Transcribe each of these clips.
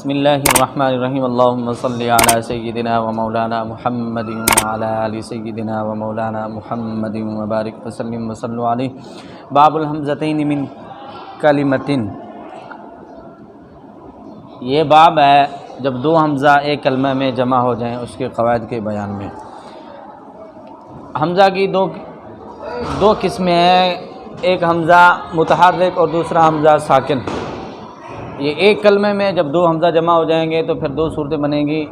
بسم اللہ الرحمن الرحیم اللہم صلی علی سیدنا و مولانا محمد وعلی آل سیدنا و مولانا محمد وبارک وسلم وصلوا علیہ۔ باب الحمزتین من کلمتن، یہ باب ہے جب دو حمزہ ایک کلمہ میں جمع ہو جائیں اس کے قواعد کے بیان میں۔ حمزہ کی دو قسمیں ہیں، ایک حمزہ متحرک اور دوسرا حمزہ ساکن۔ یہ ایک کلمے میں جب دو حمزہ جمع ہو جائیں گے تو پھر دو صورتیں بنیں گی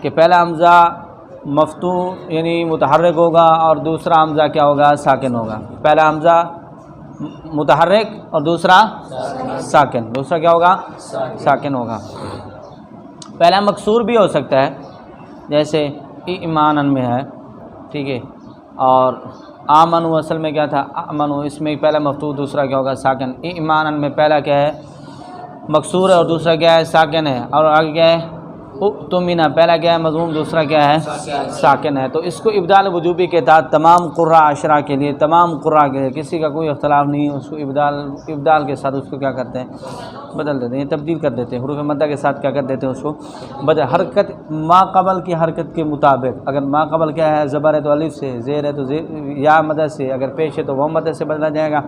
کہ پہلا حمزہ مفتوح یعنی متحرک ہوگا اور دوسرا حمزہ کیا ہوگا؟ ساکن ہوگا۔ پہلا حمزہ متحرک اور دوسرا ساکن، دوسرا کیا ہوگا؟ ساکن ہوگا۔ پہلا مکسور بھی ہو سکتا ہے، جیسے ایمانن میں ہے، ٹھیک ہے، اور آمنو اصل میں کیا تھا؟ آمنو، اس میں پہلا مفتوح دوسرا کیا ہوگا؟ ساکن۔ ایمانن میں پہلا کیا ہے؟ مکسور ہے اور دوسرا کیا ہے؟ ساکن ہے۔ اور آگے کیا ہے؟ اؤتمنا، پہلا کیا ہے؟ مضموم، دوسرا کیا ہے؟ ساکن ہے۔ تو اس کو ابدال وجوبی کے تحت تمام قراء عشرہ کے لیے، تمام قراء کے لیے کسی کا کوئی اختلاف نہیں ہے، اس کو ابدال کے ساتھ اس کو کیا کرتے ہیں؟ بدل دیتے ہیں، تبدیل کر دیتے ہیں، حروف مدہ کے ساتھ کیا کر دیتے ہیں؟ اس کو بدل، حرکت ما قبل کی حرکت کے مطابق۔ اگر ما قبل کیا ہے؟ زبر ہے تو الف سے، زیر ہے تو یا مدہ سے، اگر پیش ہے تو وہ مدہ سے بدلا جائے گا۔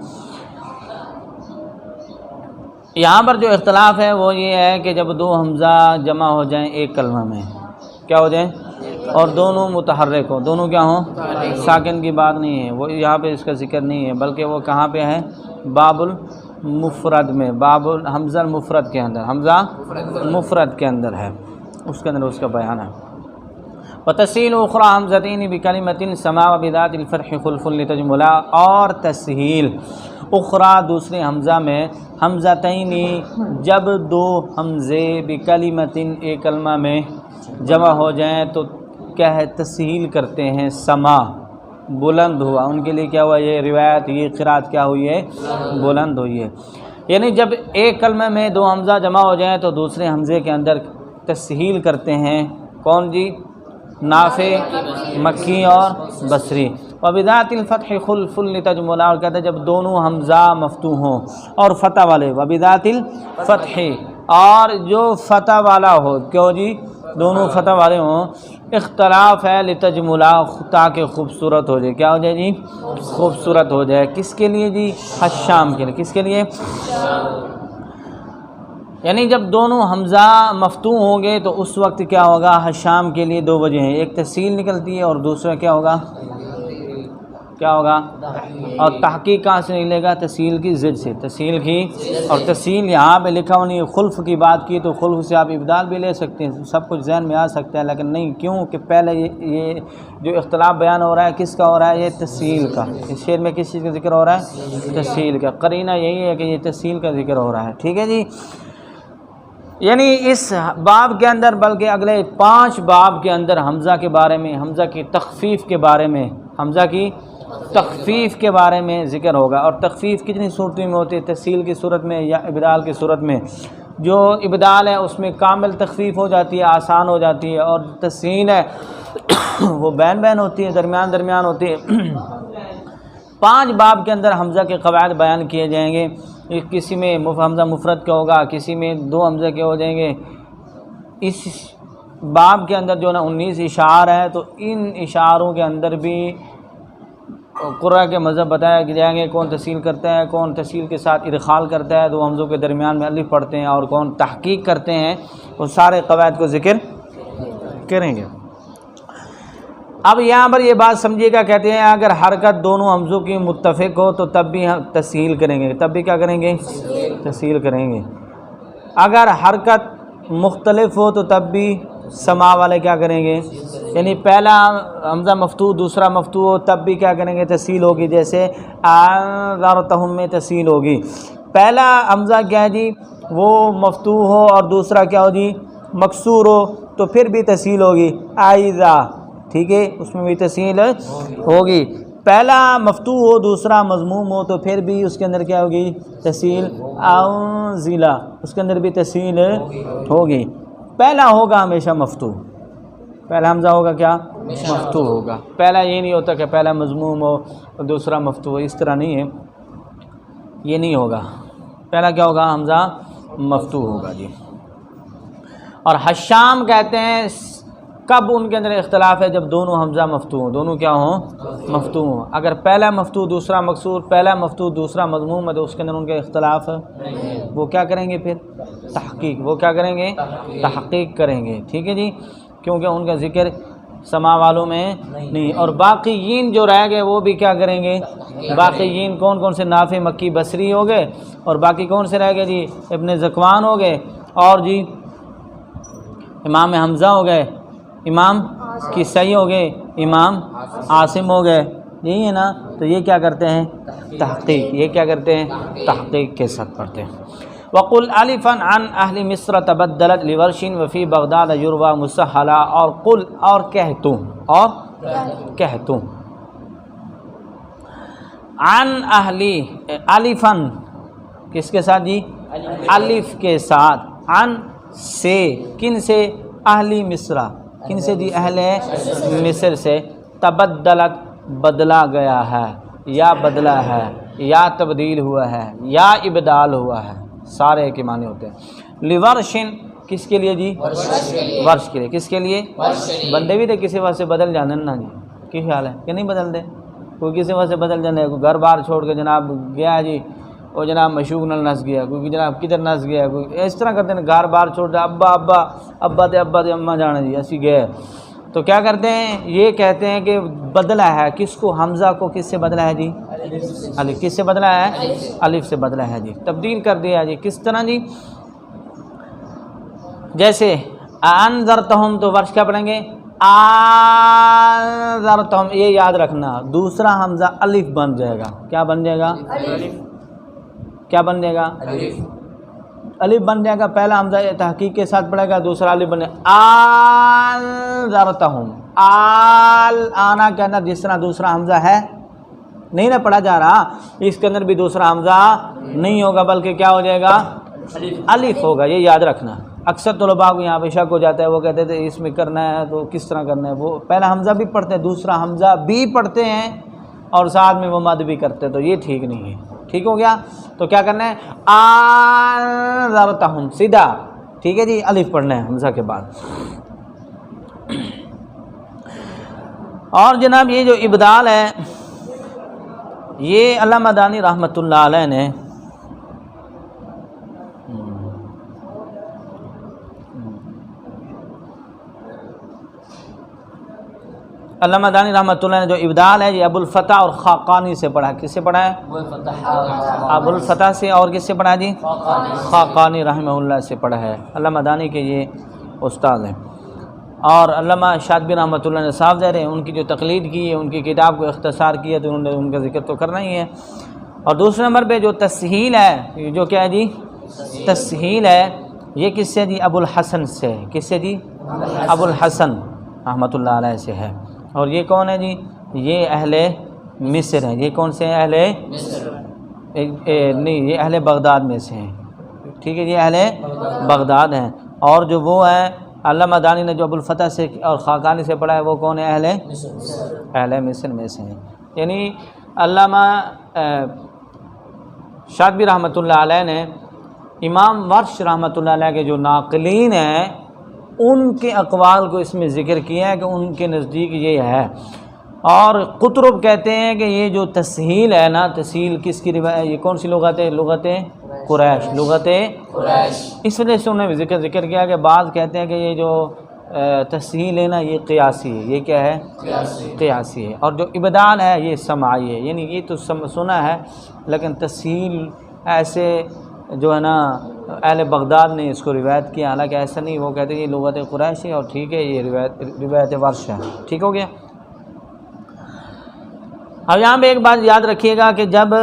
یہاں پر جو اختلاف ہے وہ یہ ہے کہ جب دو حمزہ جمع ہو جائیں ایک کلمہ میں، کیا ہو جائیں؟ اور دونوں متحرک ہوں، دونوں کیا ہوں؟ ساکن کی بات نہیں ہے، وہ یہاں پہ اس کا ذکر نہیں ہے، بلکہ وہ کہاں پہ ہے؟ باب المفرد میں، باب حمزہ المفرد کے اندر، حمزہ مفرد کے اندر ہے، اس کے اندر اس کا بیان ہے۔ وتسہیل اخری حمزتین بکلمۃ سما وبذات الفتح خلف لتجملا، اور تسہیل اخری دوسرے حمزہ میں، حمزتین جب دو حمزے بکلمۃ ایک کلمہ میں جمع ہو جائیں تو کیا ہے؟ تسہیل کرتے ہیں، سما بلند ہوا، ان کے لیے کیا ہوا؟ یہ روایت، یہ قرات کیا ہوئی ہے؟ بلند ہوئی ہے۔ یعنی جب ایک کلمہ میں دو حمزہ جمع ہو جائیں تو دوسرے حمزے کے اندر تسہیل کرتے ہیں، کون جی؟ نافع، مکی اور بصری۔ وبذات الفتح خلف لتجملا، اور کہتے ہیں جب دونوں حمزہ مفتوح ہوں اور فتح والے، وبذات الفتح، اور جو فتح والا ہو، کیوں جی؟ دونوں فتح والے ہوں، اختلاف ہے لتجملا، تاکہ خوبصورت ہو جائے، کیا ہو جائے جی؟ خوبصورت ہو جائے۔ کس کے لیے جی؟ حشام کے لیے۔ کس کے لیے؟ یعنی جب دونوں حمزہ مفتوح ہوں گے تو اس وقت کیا ہوگا؟ حشام کے لیے دو وجہ ہیں، ایک تسہیل نکلتی ہے اور دوسرا کیا ہوگا؟ کیا ہوگا؟ اور تحقیق کہاں سے نکلے گا؟ تسہیل کی ضد سے، تسہیل کی، اور تسہیل یہاں پہ لکھا ہوا نہیں، خلف کی بات کی تو خلف سے آپ ابدال بھی لے سکتے ہیں، سب کچھ ذہن میں آ سکتا ہے، لیکن نہیں، کیوں کہ پہلے یہ جو اختلاف بیان ہو رہا ہے کس کا ہو رہا ہے؟ یہ تسہیل کا۔ اس شعر میں کس چیز کا ذکر ہو رہا ہے؟ تسہیل کا۔ قرینہ یہی ہے کہ یہ تسہیل کا ذکر ہو رہا ہے، ٹھیک ہے جی۔ یعنی اس باب کے اندر، بلکہ اگلے 5 باب کے اندر حمزہ کے بارے میں، حمزہ کی تخفیف کے بارے میں، حمزہ کی تخفیف کے بارے میں ذکر ہوگا۔ اور تخفیف کتنی صورتوں میں ہوتی ہے؟ تسہیل کی صورت میں یا ابدال کی صورت میں۔ جو ابدال ہے اس میں کامل تخفیف ہو جاتی ہے، آسان ہو جاتی ہے، اور تسہیل ہے وہ بین بین ہوتی ہے، درمیان درمیان ہوتی ہے۔ 5 باب کے اندر حمزہ کے قواعد بیان کیے جائیں گے، کسی میں حمزہ مفرد کا ہوگا، کسی میں 2 حمزہ کے ہو جائیں گے۔ اس باب کے اندر جو نا 19 اشعار ہیں، تو ان اشعاروں کے اندر بھی قرآ کے مذہب بتایا جائیں گے، کون تسہیل کرتا ہے، کون تسہیل کے ساتھ ادخال کرتا ہے، 2 حمزوں کے درمیان میں الف پڑھتے ہیں، اور کون تحقیق کرتے ہیں، وہ سارے قواعد کو ذکر کریں گے۔ اب یہاں پر یہ بات سمجھیے گا، کہتے ہیں اگر حرکت دونوں حمزوں کی متفق ہو تو تب بھی تسہیل کریں گے، تب بھی کیا کریں گے؟ تسہیل کریں گے۔ اگر حرکت مختلف ہو تو تب بھی سما والے کیا کریں گے؟ یعنی پہلا حمزہ مفتوح دوسرا مفتوح ہو تب بھی کیا کریں گے؟ تسہیل ہوگی، جیسے انذرتہم میں تسہیل ہوگی۔ پہلا حمزہ کیا ہے جی؟ وہ مفتوح ہو اور دوسرا کیا ہو جی؟ مکسور ہو تو پھر بھی تسہیل ہوگی، آئذہ، ٹھیک ہے، اس میں بھی تسہیل ہوگی۔ پہلا مفتوح ہو دوسرا مضموم ہو تو پھر بھی اس کے اندر کیا ہوگی؟ تسہیل، انزلہ، اس کے اندر بھی تسہیل ہوگی۔ پہلا ہوگا ہمیشہ مفتوح، پہلا حمزہ ہوگا کیا؟ مفتوح ہوگا۔ پہلا یہ نہیں ہوتا کہ پہلا مضموم ہو اور دوسرا مفتوح ہو، اس طرح نہیں ہے، یہ نہیں ہوگا، پہلا کیا ہوگا؟ حمزہ مفتوح ہوگا جی۔ اور حشام کہتے ہیں کب ان کے اندر اختلاف ہے؟ جب دونوں حمزہ مفتوح ہوں، دونوں کیا ہوں؟ مفتوح ہوں۔ اگر پہلا مفتوح دوسرا مکسور، پہلا مفتوح دوسرا مضموم ہے تو اس کے اندر ان کا اختلاف ہے، وہ کیا کریں گے پھر؟ تحقیق۔ وہ کیا کریں گے؟ تحقیق کریں گے، ٹھیک ہے جی، کیونکہ ان کا ذکر سما والوں میں نہیں۔ اور باقیین جو رہ گئے وہ بھی کیا کریں گے؟ باقیین کون کون سے؟ نافع، مکی، بصری ہو گئے، اور باقی کون سے رہ گئے جی؟ ابن ذکوان ہو گئے، اور جی امام حمزہ ہو گئے، امام کسائی ہو گئے، امام عاصم ہو گئے، یہی ہے نا؟ تو یہ کیا کرتے ہیں؟ تحقیق۔ یہ کیا کرتے ہیں؟ تحقیق کے ساتھ پڑھتے ہیں۔ وقل الفا عن اہل مصر تبدلت لورش وفی بغداد یروى مسحلا، اور قل، اور کہہ تو، اور کہہ تو، عن اہلی، الفا کس کے ساتھ جی؟ الف کے ساتھ، عن سے، کن سے؟ اہلی مصر، کن سے جی؟ اہل مصر سے، تبدلت بدلا گیا ہے، یا بدلا ہے، یا تبدیل ہوا ہے، یا ابدال ہوا ہے، سارے کے معنی ہوتے ہیں۔ لورشن کس کے لیے جی؟ ورش کے لیے۔ کس کے لیے؟ بندے بھی تو کسی وجہ سے بدل جانے نا جی، کی خیال ہے کہ نہیں بدل دے؟ کوئی کسی وجہ سے بدل جانے، کوئی گھر بار چھوڑ کے جناب گیا جی، وہ جناب مشوق نل نس گیا، کوئی جناب کدھر نس گیا، کوئی اس طرح کرتے ہیں، گھر بار چھوڑ دے، ابا ابا ابا تے اماں جانا جی اسی گئے، تو کیا کرتے ہیں؟ یہ کہتے ہیں کہ بدلا ہے، کس کو؟ حمزہ کو کس سے بدلا ہے جی؟ الف۔ کس سے بدلا ہے؟ الف سے بدلا ہے جی، تبدیل کر دیا جی۔ کس طرح جی؟ جیسے انذرتہم، تو ورش کیا پڑھیں گے؟ انذرتہم، یہ یاد رکھنا، دوسرا حمزہ الف بن جائے گا۔ کیا بن جائے گا؟ کیا بن جائے گا؟ الف بن جائے گا۔ پہلا حمزہ تحقیق کے ساتھ پڑھے گا، دوسرا الف بنے گا۔ انذرتہم، آل، آنا کے اندر جس طرح دوسرا حمزہ ہے نہیں نہ پڑھا جا رہا، اس کے اندر بھی دوسرا حمزہ نہیں ہوگا، بلکہ کیا ہو جائے گا؟ الف ہوگا۔ یہ یاد رکھنا۔ اکثر طلباء کو یہاں پہ شک ہو جاتا ہے، وہ کہتے تھے اس میں کرنا ہے تو کس طرح کرنا ہے؟ وہ پہلا حمزہ بھی پڑھتے ہیں، دوسرا حمزہ بھی پڑھتے ہیں، اور ساتھ میں وہ مد بھی کرتے، تو یہ ٹھیک نہیں ہے۔ ٹھیک ہو گیا؟ تو کیا کرنا ہے؟ انذرتہم، سیدھا، ٹھیک ہے جی، الف پڑھنا ہے حمزہ کے بعد۔ اور جناب یہ جو ابدال ہے، یہ علامہ دانی رحمۃ اللہ علیہ نے علامہ دانی رحمۃ اللہ نے جو ابدال ہے یہ ابو الفتح اور خاقانی سے پڑھا ہے۔ کس سے پڑھا ہے؟ ابو الفتح سے، اور کس سے پڑھا ہے جی؟ خاقانی رحمہ اللہ سے پڑھا ہے۔ علامہ دانی کے یہ استاد ہیں، اور علامہ شاطبی رحمۃ اللہ نے صاف ظاہر ہے ان کی جو تقلید کی ہے، ان کی کتاب کو اختصار کیا، تو انہوں نے ان کا ذکر تو کرنا ہی ہے۔ اور دوسرے نمبر پہ جو تسہیل ہے، جو کیا ہے جی؟ تسہیل ہے، یہ کس سے جی؟ ابو الحسن سے۔ کس سے جی؟ ابو الحسن رحمۃ اللہ علیہ سے ہے۔ اور یہ کون ہے جی؟ یہ اہل مصر ہیں۔ یہ کون سے ہیں؟ اہل نہیں، یہ اہل بغداد میں سے ہیں، ٹھیک ہے، یہ اہل بغداد ہیں۔ اور جو وہ ہیں علامہ دانی نے جو ابو الفتح سے اور خاقانی سے پڑھا ہے، وہ کون ہے؟ اہل مصر میں سے ہیں۔ یعنی علامہ شاطبی رحمۃ اللہ علیہ نے امام ورش رحمۃ اللہ علیہ کے جو ناقلین ہیں ان کے اقوال کو اس میں ذکر کیا ہے کہ ان کے نزدیک یہ ہے۔ اور قطرب کہتے ہیں کہ یہ جو تسہیل ہے نا، تسہیل کس کی روایت ہے؟ یہ کون سی لغت ہے؟ لغت قریش، لغت قریش۔ اس وجہ سے انہوں نے ذکر کیا کہ بعض کہتے ہیں کہ یہ جو تسہیل ہے نا، یہ قیاسی ہے۔ یہ کیا ہے؟ قیاسی ہے۔ اور جو ابدال ہے یہ سماعی ہے، یعنی یہ تو سنا ہے، لیکن تسہیل ایسے جو ہے نا اہل بغداد نے اس کو روایت کیا، حالانکہ ایسا نہیں، وہ کہتے ہیں یہ لغت قریش ہے، اور ٹھیک ہے، یہ روایت ورش ہے۔ ٹھیک ہو گیا؟ اب یہاں پہ ایک بات یاد رکھیے گا کہ جب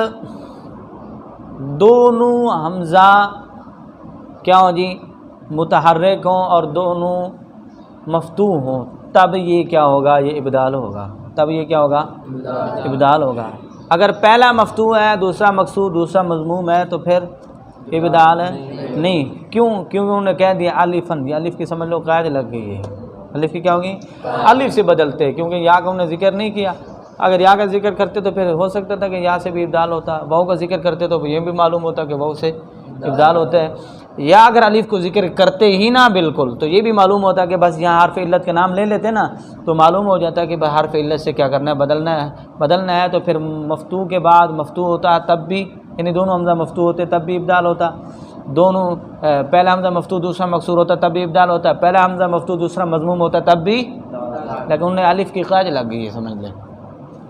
دونوں حمزہ کیا ہوں جی؟ متحرک ہوں اور دونوں مفتوح ہوں، تب یہ کیا ہوگا؟ یہ ابدال ہوگا۔ تب یہ کیا ہوگا؟ ابدال ہوگا۔ اگر پہلا مفتوح ہے، دوسرا مکسور، دوسرا مضموم ہے، تو پھر ابدال ہے نہیں۔ کیوں؟ کیونکہ انہوں نے کہہ دیا الفن، یہ الف کی سمجھ لو قاعدہ لگ گئی ہے۔ الف کی کیا ہوگی؟ الف سے بدلتے، کیونکہ یا کا انہوں نے ذکر نہیں کیا۔ اگر یا کا ذکر کرتے تو پھر ہو سکتا تھا کہ یا سے بھی ابدال ہوتا، واؤ کا ذکر کرتے تو یہ بھی معلوم ہوتا کہ واؤ سے ابدال ہوتا ہے، یا اگر الف کو ذکر کرتے ہی نہ بالکل تو یہ بھی معلوم ہوتا ہے کہ بس یہاں حرف علت کا نام لے لیتے نا تو معلوم ہو جاتا ہے کہ حرف علت سے کیا کرنا ہے، بدلنا ہے تو پھر مفتوح کے بعد مفتوح ہوتا ہے تب بھی، یعنی دونوں حمزہ مفتوح ہوتے تب بھی ابدال ہوتا، دونوں پہلا حمزہ مفتوح دوسرا مکسور ہوتا تب بھی ابدال ہوتا ہے، پہلا حمزہ مفتوح دوسرا مضموم ہوتا تب بھی، لیکن انہیں الف کی قاعدہ لگ گئی ہے، سمجھ لیں۔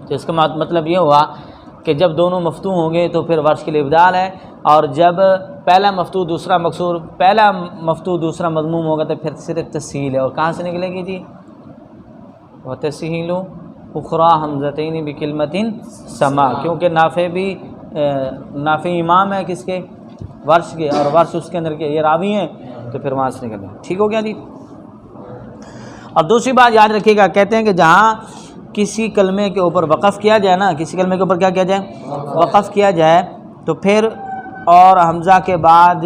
تو اس کا مطلب یہ ہوا کہ جب دونوں مفتوح ہوں گے تو پھر ورش کے لیے ابدال ہے، اور جب پہلا مفتوح دوسرا مکسور، پہلا مفتوح دوسرا مضموم ہوگا تو پھر صرف تسہیل ہے، اور کہاں سے نکلے گی جی؟ وَتَسْهِيلُ اُخْرَى حمزتین بکلمۃ سما، کیونکہ نافع امام ہے کس کے؟ ورش کے، اور ورش اس کے اندر کے یہ راوی ہیں تو پھر وہاں سے نکلے۔ ٹھیک ہو گیا جی۔ اور دوسری بات یاد رکھیے گا، کہتے ہیں کہ جہاں کسی کلمے کے اوپر وقف کیا جائے نا، کسی کلمے کے اوپر کیا کیا جائے؟ وقف کیا جائے تو پھر اور حمزہ کے بعد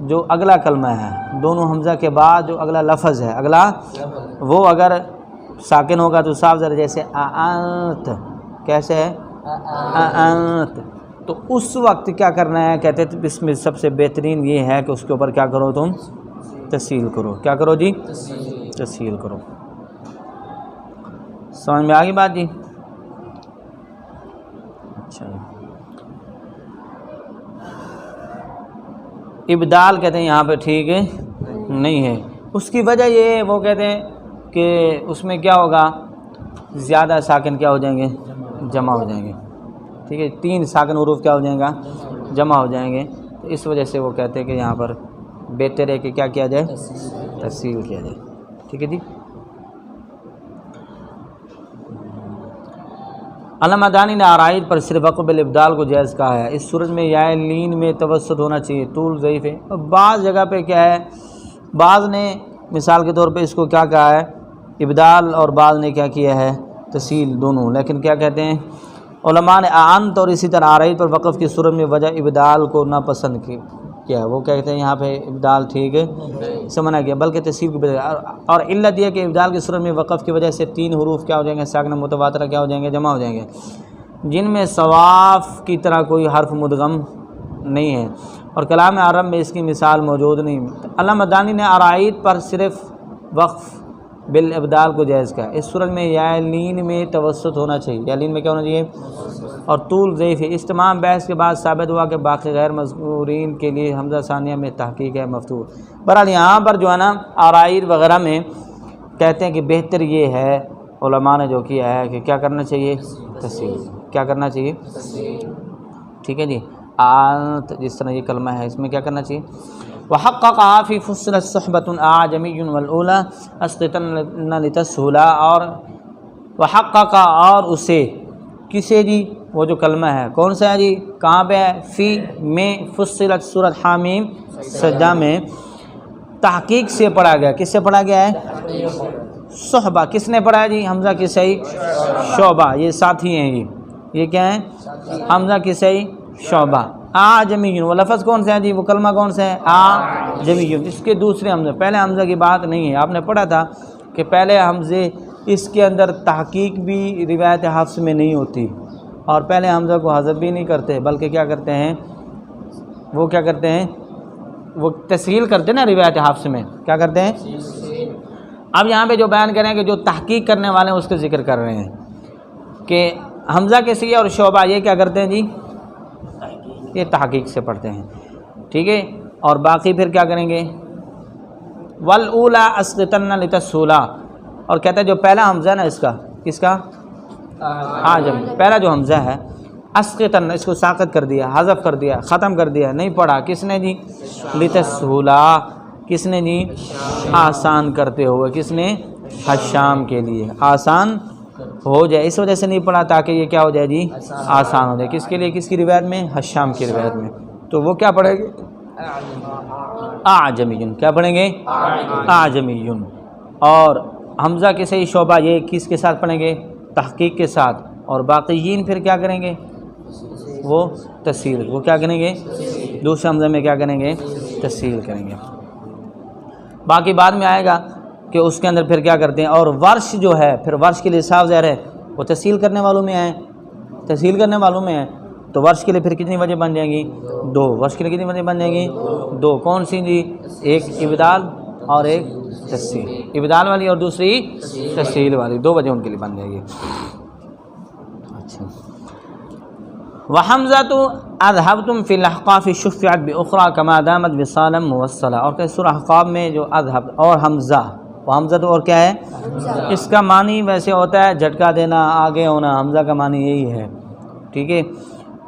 جو اگلا کلمہ ہے، دونوں حمزہ کے بعد جو اگلا لفظ ہے، اگلا وہ اگر ساکن ہوگا تو صاف ذرا، جیسے انت، کیسے ہے؟ انت، تو اس وقت کیا کرنا ہے؟ کہتے ہیں اس میں سب سے بہترین یہ ہے کہ اس کے اوپر کیا کرو، تم تسہیل کرو۔ کیا کرو جی؟ تسہیل کرو۔ سمجھ میں آ گئی بات جی؟ اچھا، ابدال کہتے ہیں یہاں پہ ٹھیک ہے نہیں ہے، اس کی وجہ یہ ہے، وہ کہتے ہیں کہ اس میں کیا ہوگا، زیادہ ساکن کیا ہو جائیں گے؟ جمع ہو جائیں گے، ٹھیک ہے، 3 ساکن حروف کیا ہو جائیں گا؟ جمع ہو جائیں گے، تو اس وجہ سے وہ کہتے ہیں کہ یہاں پر بہتر ہے کہ کیا کیا جائے؟ تسہیل کیا جائے۔ ٹھیک ہے جی۔ علامہ دانی نے آرائد پر صرف وقف الابدال کو جائز کہا ہے۔ اس صورت میں یا لین میں توسط ہونا چاہیے، طول ضعیف ہے، اور بعض جگہ پہ کیا ہے، بعض نے مثال کے طور پہ اس کو کیا کہا ہے؟ ابدال، اور بعض نے کیا کیا ہے؟ تسہیل، دونوں۔ لیکن کیا کہتے ہیں علماء نے انت اور اسی طرح آرائد پر وقف کی صورت میں وجہ ابدال کو ناپسند کیا ہے، وہ کہتے ہیں یہاں پہ ابدال ٹھیک ہے سے منع کیا، بلکہ تسہیل کی بجائے، اور علت یہ کہ ابدال کی صورت میں وقف کی وجہ سے 3 حروف کیا ہو جائیں گے؟ ساکنہ متواترہ کیا ہو جائیں گے؟ جمع ہو جائیں گے، جن میں صواف کی طرح کوئی حرف مدغم نہیں ہے، اور کلام عرب میں اس کی مثال موجود نہیں۔ علامہ دانی نے آرائد پر صرف وقف بالابدال کو جائز کہا۔ اس صورت میں یا لین میں توسط ہونا چاہیے، یا لین میں کیا ہونا چاہیے؟ اور طول ضعیف ہے۔ اس تمام بحث کے بعد ثابت ہوا کہ باقی غیر مذکورین کے لیے حمزہ ثانیہ میں تحقیق ہے مفتوح۔ بہرحال یہاں پر جو ہے نا آرائد وغیرہ میں کہتے ہیں کہ بہتر یہ ہے، علماء نے جو کیا ہے کہ کیا کرنا چاہیے؟ تسہیل۔ کیا کرنا چاہیے؟ ٹھیک ہے جی۔ آنت جس طرح یہ کلمہ ہے اس میں کیا کرنا چاہیے؟ وحققها فی فصلت صحبۃ اعجمی والاولی اسقطن لتسہلا، اور وحقق، اور اسے کسے جی؟ وہ جو کلمہ ہے کون سا ہے جی؟ کہاں پہ ہے؟ فی میں فصلت سورۃ حامیم سجدہ میں تحقیق سے پڑھا گیا۔ کس سے پڑھا گیا ہے؟ صحبہ۔ کس نے پڑھا ہے جی؟ حمزہ کسائی شعبہ، یہ ساتھی ہیں جی، یہ کیا ہیں؟ حمزہ کسائی شعبہ۔ اعجمی، وہ لفظ کون سا ہے جی؟ وہ کلمہ کون سا ہے؟ اعجمی۔ اس کے دوسرے حمزہ، پہلے حمزہ کی بات نہیں ہے، آپ نے پڑھا تھا کہ پہلے حمزے اس کے اندر تحقیق بھی روایت حفص میں نہیں ہوتی، اور پہلے حمزہ کو حذف بھی نہیں کرتے، بلکہ کیا کرتے ہیں؟ وہ کیا کرتے ہیں؟ وہ تسہیل کرتے ہیں نا روایت حفص میں، کیا کرتے ہیں؟ اب یہاں پہ جو بیان کریں کہ جو تحقیق کرنے والے ہیں اس کا ذکر کر رہے ہیں کہ حمزہ کے سیغہ اور شعبہ یہ کیا کرتے ہیں جی؟ یہ تحقیق سے پڑھتے ہیں، ٹھیک ہے، اور باقی پھر کیا کریں گے؟ والاولی اسقطن لتسہلا، اور کہتا ہے جو پہلا حمزہ ہے نا اس کا، کس کا؟ عاجم، پہلا جو حمزہ ہے اسقطن، اس کو ساقط کر دیا، حذف کر دیا، ختم کر دیا، نہیں پڑھا، کس نے جی؟ لتسہلا، کس نے جی؟ آسان کرتے ہوئے، کس نے؟ حشام کے لیے آسان ہو جائے، اس وجہ سے نہیں پڑھا تاکہ یہ کیا ہو جائے جی؟ آسان ہو جائے۔ کس کے لیے؟ کس کی روایت میں؟ حشام کی روایت میں۔ تو وہ کیا پڑھیں گے؟ اعجمی۔ کیا پڑھیں گے؟ اعجمی۔ اور حمزہ کے صحیح شعبہ یہ کس کے ساتھ پڑھیں گے؟ تحقیق کے ساتھ، اور باقیین پھر کیا کریں گے؟ وہ تسہیل، وہ کیا کریں گے؟ دوسرے حمزہ میں کیا کریں گے؟ تسہیل کریں گے۔ باقی بعد میں آئے گا کہ اس کے اندر پھر کیا کرتے ہیں، اور ورش جو ہے پھر ورش کے لیے صاف ظاہر ہے وہ تسہیل کرنے والوں میں ہیں، تسہیل کرنے والوں میں ہیں، تو ورش کے لیے پھر کتنی وجہ بن جائیں گی؟ 2. ورش کے لیے کتنی وجہ بن جائیں گی؟ 2. کون سی جی؟ ایک ابدال اور ایک تسہیل، ابدال والی اور دوسری تسہیل والی، 2 وجہ ان کے لیے بن جائے گی. اچھا، وحمزۃ اذهبتم فی الاحقاف شفعت باخرى كما دامت وصالا موصلا. اور کہ سورہ احقاف میں جو اذهب اور حمزہ، وہ حمزہ تو اور کیا ہے؟ اس کا معنی ویسے ہوتا ہے جھٹکا دینا، آگے ہونا. حمزہ کا معنی یہی ہے، ٹھیک ہے.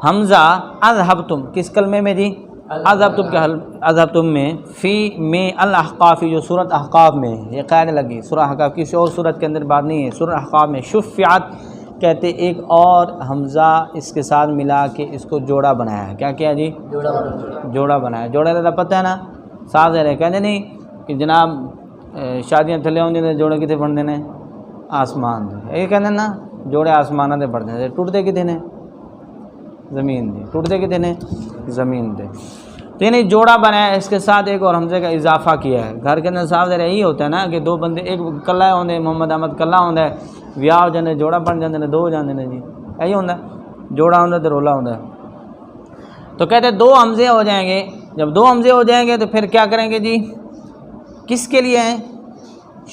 حمزہ اذهبتم کس کلمے میں جی؟ اذهبتم کے اذهبتم میں، فی میں الاحقاف جو سورۃ احقاف میں، یہ قاعدہ لگی. سورہ احقاف کسی اور سورت کے اندر بات نہیں ہے، سورہ احقاف میں. شفعت کہتے ایک اور حمزہ اس کے ساتھ ملا کے اس کو جوڑا بنایا ہے. کیا کیا جی؟ جوڑا بنایا. جوڑا کا پتہ ہے نا، صاف ظاہر ہے. کہتے نہیں کہ جناب شادیاں تھلے ہوں جی جوڑے کتنے بن دینے؟ آسمان دے. یہ کہتے نا جوڑے آسمانہ دے بڑھ دینے، ٹوٹتے کتنے نے؟ زمین دے. ٹوٹتے کتنے نے؟ زمین دے. تو یعنی جوڑا بنایا، اس کے ساتھ ایک اور حمزے کا اضافہ کیا ہے. گھر کے اندر صاف ظاہر یہی ہوتا ہے نا کہ 2 بندے، ایک کلا ہوندے، محمد احمد کلا ہوندا ہے، ویاہ ہو جاندے جوڑا بن جاندے نے، 2 ہو جاندے نے جی. یہی ہوندا ہے، جوڑا ہوندا تے رولا ہوندا ہے. تو کہتے 2 حمزے ہو جائیں گے. جب 2 حمزے ہو جائیں گے تو پھر کیا کریں گے جی؟ کس کے لیے ہیں؟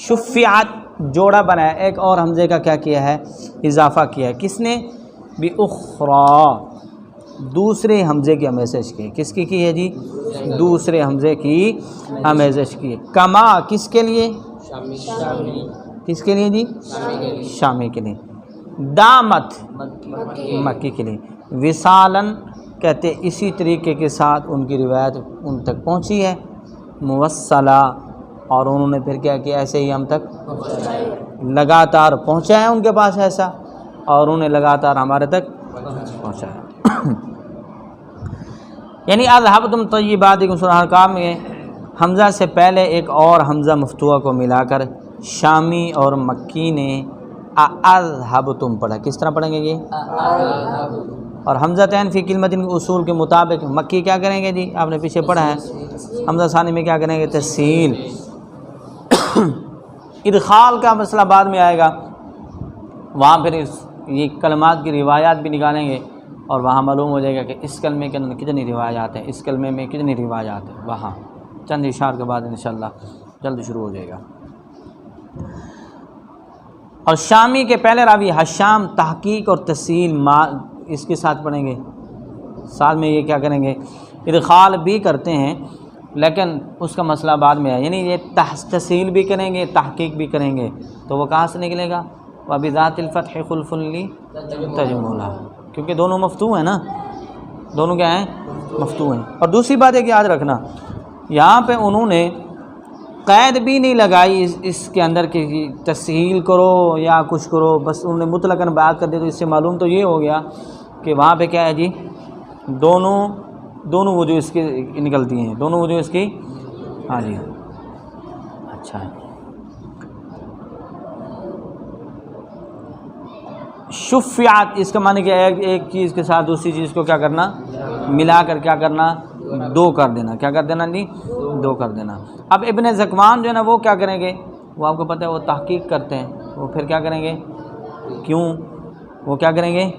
شفعت جوڑا بنایا، ایک اور حمزے کا کیا کیا ہے؟ اضافہ کیا ہے. کس نے؟ باخرى دوسرے حمزے کی آمیزش کی. کس کی ہے جی؟ دوسرے حمزے کی آمیزش کی. کما کس کے لیے؟ کس کے لیے جی؟ شامی کے لیے. دامت مکی کے لیے. وصالاً کہتے اسی طریقے کے ساتھ ان کی روایت ان تک پہنچی ہے. موصلہ اور انہوں نے پھر کیا کیا؟ ایسے ہی ہم تک لگاتار پہنچا ہے ان کے پاس ایسا، اور انہیں لگاتار ہمارے تک پہنچا ہے. یعنی اذهبتم طیباتکم سورہ احقاف میں حمزہ سے پہلے ایک اور حمزہ مفتوحہ کو ملا کر شامی اور مکی نے اذهبتم پڑھا. کس طرح پڑھیں گے یہ؟ اور حمزہ تین فی کلمتین کے اصول کے مطابق مکی کیا کریں گے جی؟ آپ نے پیچھے پڑھا ہے. حمزہ ثانی میں کیا کریں گے؟ تسہیل. ادخال کا مسئلہ بعد میں آئے گا، وہاں پھر یہ کلمات کی روایات بھی نکالیں گے اور وہاں معلوم ہو جائے گا کہ اس کلمے کے اندر کتنی روایات ہیں، اس کلمے میں کتنی روایات ہیں. وہاں چند اشار کے بعد انشاءاللہ جلد شروع ہو جائے گا. اور شامی کے پہلے راوی حشام تحقیق اور تسہیل اس کے ساتھ پڑھیں گے. ساتھ میں یہ کیا کریں گے؟ ادخال بھی کرتے ہیں لیکن اس کا مسئلہ بعد میں ہے. یعنی یہ تسہیل بھی کریں گے، تحقیق بھی کریں گے. تو وہ کہاں سے نکلے گا؟ وَبِذَاتِ الْفَتْحِ خُلْفٌ لِتَجْمُلَا، کیونکہ دونوں مفتوح ہیں نا. دونوں کیا ہیں؟ مفتوح ہیں. اور دوسری بات ہے کہ یاد رکھنا یہاں پہ انہوں نے قید بھی نہیں لگائی اس کے اندر کہ تسہیل کرو یا کچھ کرو، بس انہوں نے مطلقاً بات کر دی. تو اس سے معلوم تو یہ ہو گیا کہ وہاں پہ کیا ہے جی؟ دونوں وجوہ اس کی نکلتی ہیں، دونوں وجوہ اس کی. ہاں جی اچھا ہے. شفعت اس کا معنی کیا ہے؟ ایک چیز کے ساتھ دوسری چیز کو کیا کرنا؟ ملا کر کیا کرنا؟ 2 کر دینا. کیا کر دینا جی؟ 2 کر دینا. اب ابن زکوان جو ہے نا وہ کیا کریں گے؟ وہ آپ کو پتہ ہے وہ تحقیق کرتے ہیں. وہ پھر کیا کریں گے؟ کیوں وہ کیا کریں گے؟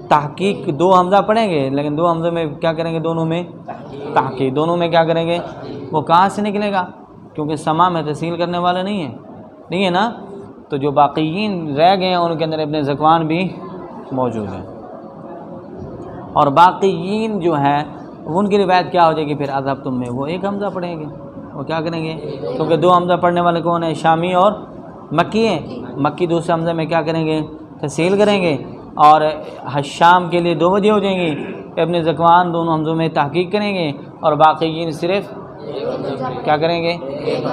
تحقیق. 2 حمزہ پڑھیں گے لیکن 2 حمزوں میں کیا کریں گے؟ دونوں میں تحقیق. دونوں میں کیا کریں گے؟ وہ کہاں سے نکلے گا؟ کیونکہ سما میں تسہیل کرنے والے نہیں ہے نا. تو جو باقیین رہ گئے ہیں ان کے اندر ابن زکوان بھی موجود ہیں. اور باقیین جو ہیں ان کی روایت کیا ہو جائے گی پھر؟ اذهبتم میں وہ ایک حمزہ پڑھیں گے. وہ کیا کریں گے؟ کیونکہ 2 حمزہ پڑھنے والے کون ہیں؟ شامی اور مکی ہیں. مکی دوسرے حمزے میں کیا کریں گے؟ تسہیل کریں گے. اور حشام کے لیے 2 وجہ ہو جائیں گی. ابن زکوان دونوں حمزوں میں تحقیق کریں گے اور باقیین صرف کیا کریں گے؟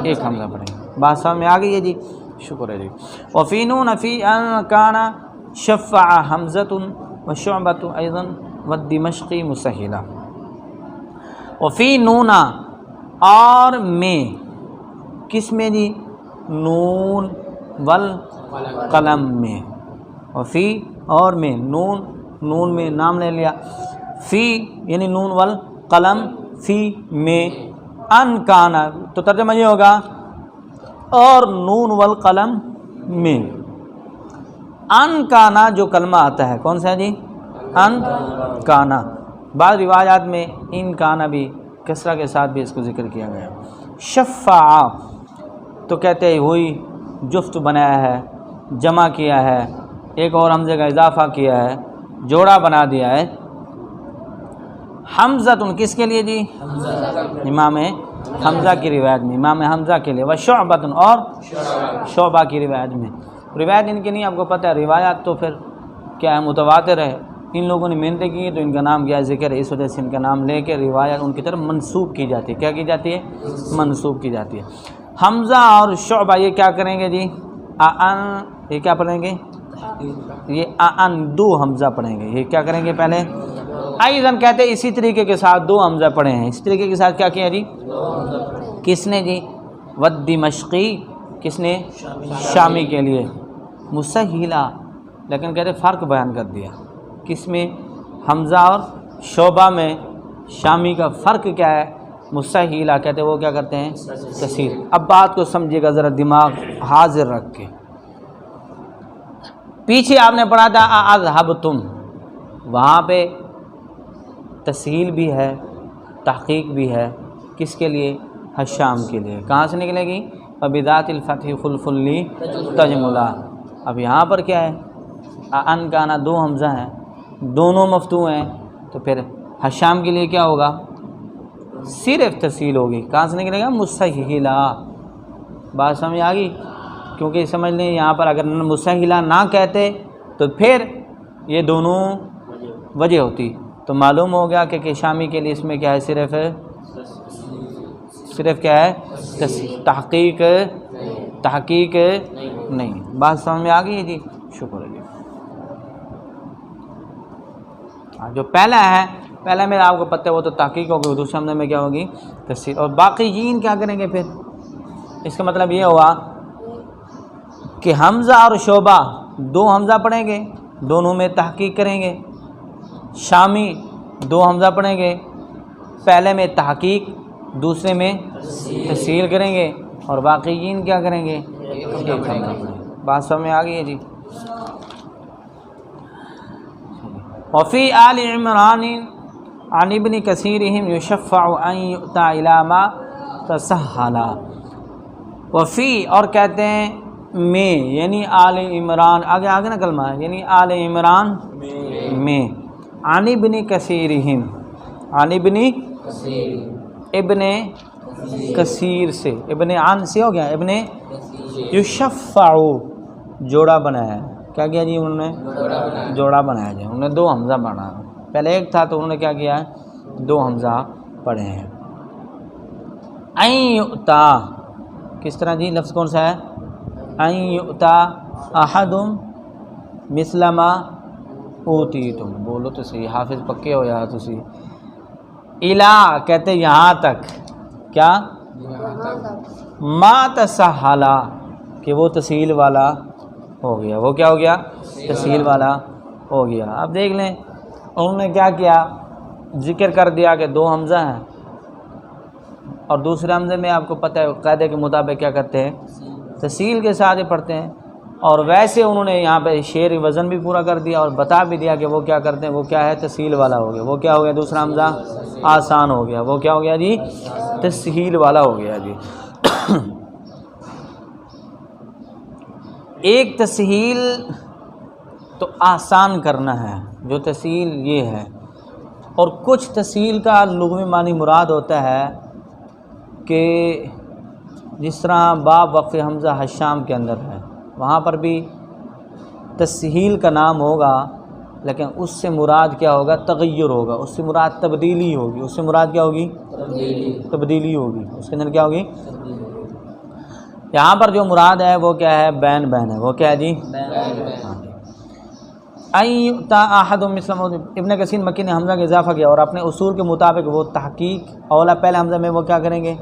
ایک حمزہ پڑھیں گے. بات سمجھ میں آ گئی ہے جی؟ شکر ہے جی. وفی نون فی ان کان شفع حمزۃ وشعبۃ ایضا والدمشقی مسہلہ. وفی نونا اور میں کس میں جی؟ نون والقلم میں. وفی اور میں نون میں نام لے لیا. فی یعنی نون والقلم، فی میں. ان کانا تو ترجمہ یہ ہوگا اور نون والقلم میں. ان کانا جو کلمہ آتا ہے کون سا ہے جی؟ ان کانا. بعض روایات میں ان کانا بھی کسرہ کے ساتھ بھی اس کو ذکر کیا گیا. شفع تو کہتے ہیں ہوئی جفت بنایا ہے، جمع کیا ہے، ایک اور حمزے کا اضافہ کیا ہے، جوڑا بنا دیا ہے. حمزۃ کس کے لیے جی؟ امام حمزہ کی روایت میں، امام حمزہ کے لیے. وشعبۃ اور شعبہ کی روایت میں. روایت ان کی نہیں، آپ کو پتہ ہے روایات تو پھر کیا ہے متواتر ہے، ان لوگوں نے محنتیں کی تو ان کا نام کیا ذکر ہے، اس وجہ سے ان کا نام لے کے روایت ان کی طرف منسوب کی جاتی ہے. کیا کی جاتی ہے؟ منسوب کی جاتی ہے. حمزہ اور شعبہ یہ کیا کریں گے جی؟ یہ کیا پڑھیں گے؟ یہ دو حمزہ پڑھیں گے. یہ کیا کریں گے پہلے؟ ایضاً کہتے ہیں اسی طریقے کے ساتھ دو حمزہ پڑھے ہیں. اس طریقے کے ساتھ کیا کیا جی؟ کس نے جی؟ والدمشقی، کس نے؟ شامی کے لیے. مسہلہ، لیکن کہتے فرق بیان کر دیا. کس میں؟ حمزہ اور شعبہ میں. شامی کا فرق کیا ہے؟ مسہلہ کہتے ہیں وہ کیا کرتے ہیں؟ تسہیل. اب بات کو سمجھیے گا ذرا دماغ حاضر رکھ کے. پیچھے آپ نے پڑھا تھا اذهبتم، وہاں پہ تسہیل بھی ہے، تحقیق بھی ہے. کس کے لیے؟ حشام کے لیے. کہاں سے نکلے گی؟ فبذات الفتح خلف لی تجملا. اب یہاں پر کیا ہے؟ ان کانا دو حمزہ ہیں، دونوں مفتوح ہیں، تو پھر حشام کے لیے کیا ہوگا؟ صرف تسہیل ہوگی. کہاں سے نکلے گا؟ مسہلہ. بات سمجھ آ گئی؟ کیونکہ سمجھ لیں یہاں پر اگر مسہلہ نہ کہتے تو پھر یہ دونوں وجہ ہوتی. تو معلوم ہو گیا کہ شامی کے لیے اس میں کیا ہے؟ صرف کیا ہے؟ تحقیق نہیں. بات سمجھ میں آ گئی ہے جی؟ شکر ہے جی. جو پہلا ہے، پہلا میں آپ کو پتہ ہے وہ تو تحقیق ہوگی، دوسرے حمزے میں کیا ہوگی؟ تسہیل. اور باقیین کیا کریں گے پھر؟ اس کا مطلب یہ ہوا کہ حمزہ اور شعبہ دو حمزہ پڑھیں گے، دونوں میں تحقیق کریں گے. شامی دو حمزہ پڑھیں گے، پہلے میں تحقیق، دوسرے میں تسہیل کریں گے. اور باقیین کیا کریں گے؟ ایک حمزہ پڑھیں گے. بات سمجھ میں آ گئی ہے جی؟ وفی آل عمران عن ابن کثیرہم یشفع ان یؤتی الی ما تسہل. وفی اور کہتے ہیں میں، یعنی آل عمران، آگے نا کلمہ ہے، یعنی آل عمران میں. عن ابن کثیرہم، عن ابن کثیر سے، ابن عن سے ہو گیا ابن. یشفع جوڑا بنایا ہے. کیا کیا جی انہوں نے؟ جوڑا بنایا جی. انہوں نے دو حمزہ پڑھا، پہلے ایک تھا تو انہوں نے کیا کیا ہے؟ دو حمزہ پڑھے ہیں. ان یؤتا، کس طرح جی؟ لفظ کون سا ہے؟ ان یؤتا احد مثل ما اوتیتم. بولو تو صحیح، حافظ پکے ہو یا تسی. الا کہتے یہاں تک، کیا؟ ما تسہلا، کہ وہ تسہیل والا ہو گیا. وہ کیا ہو گیا؟ تسہیل والا ہو گیا. اب دیکھ لیں انہوں نے کیا کیا، ذکر کر دیا کہ دو حمزہ ہیں، اور دوسرے حمزے میں آپ کو پتہ ہے قاعدے کے مطابق کیا کرتے ہیں؟ تسہیل کے ساتھ ہی پڑھتے ہیں. اور ویسے انہوں نے یہاں پہ شعری وزن بھی پورا کر دیا اور بتا بھی دیا کہ وہ کیا کرتے ہیں، وہ کیا ہے؟ تسہیل والا ہو گیا. وہ کیا ہو گیا؟ دوسرا حمزہ آسان ہو گیا. وہ کیا ہو گیا جی؟ تسہیل والا ہو گیا جی. ایک تسہیل تو آسان کرنا ہے، جو تسہیل یہ ہے. اور کچھ تسہیل کا لغوی معنی مراد ہوتا ہے کہ جس طرح باب وقف حمزہ حشام کے اندر ہے، وہاں پر بھی تسہیل کا نام ہوگا، لیکن اس سے مراد کیا ہوگا؟ تغیر ہوگا. اس سے مراد تبدیلی ہوگی. اس سے مراد کیا ہوگی؟ تبدیلی ہوگی. اس کے اندر کیا ہوگی؟ یہاں پر جو مراد ہے وہ کیا ہے؟ بین ہے. وہ کیا ہے جی؟ ان یؤتی احد مثل ما. ابن کثیر مکی نے حمزہ کا اضافہ کیا اور اپنے اصول کے مطابق وہ تحقیق اولا پہلے حمزہ میں وہ کیا کریں گے؟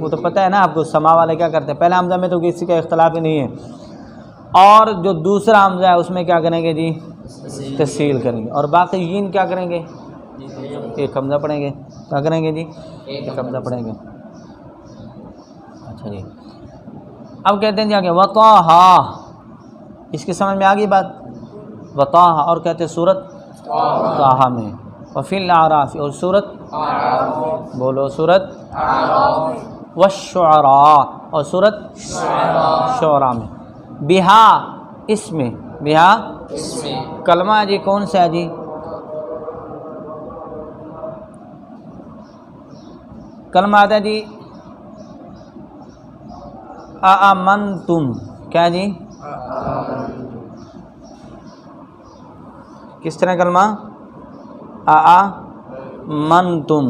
وہ تو پتہ ہے نا آپ کو، سما والے کیا کرتے ہیں؟ پہلے حمزہ میں تو کسی کا اختلاف ہی نہیں ہے. اور جو دوسرا حمزہ ہے اس میں کیا کریں گے جی؟ تسہیل کریں گے. اور باقیین کیا کریں گے؟ ایک حمزہ پڑھیں گے. کیا کریں گے جی؟ ایک حمزہ پڑھیں گے. اچھا جی. اب کہتے ہیں جی آگے وطاہا. اس کی سمجھ میں آ گئی بات؟ وطاہا. اور کہتے ہیں سورت طٰہٰ میں، وفی الاعراف اور سورت بولو سورت والشعراء اور سورت شعراء میں، بہا اس میں، بہا کلمہ جی کون سا ہے جی؟ کلمہ آتا ہے جی آمنتم، کیا جی؟ کس طرح کلمہ آمنتم،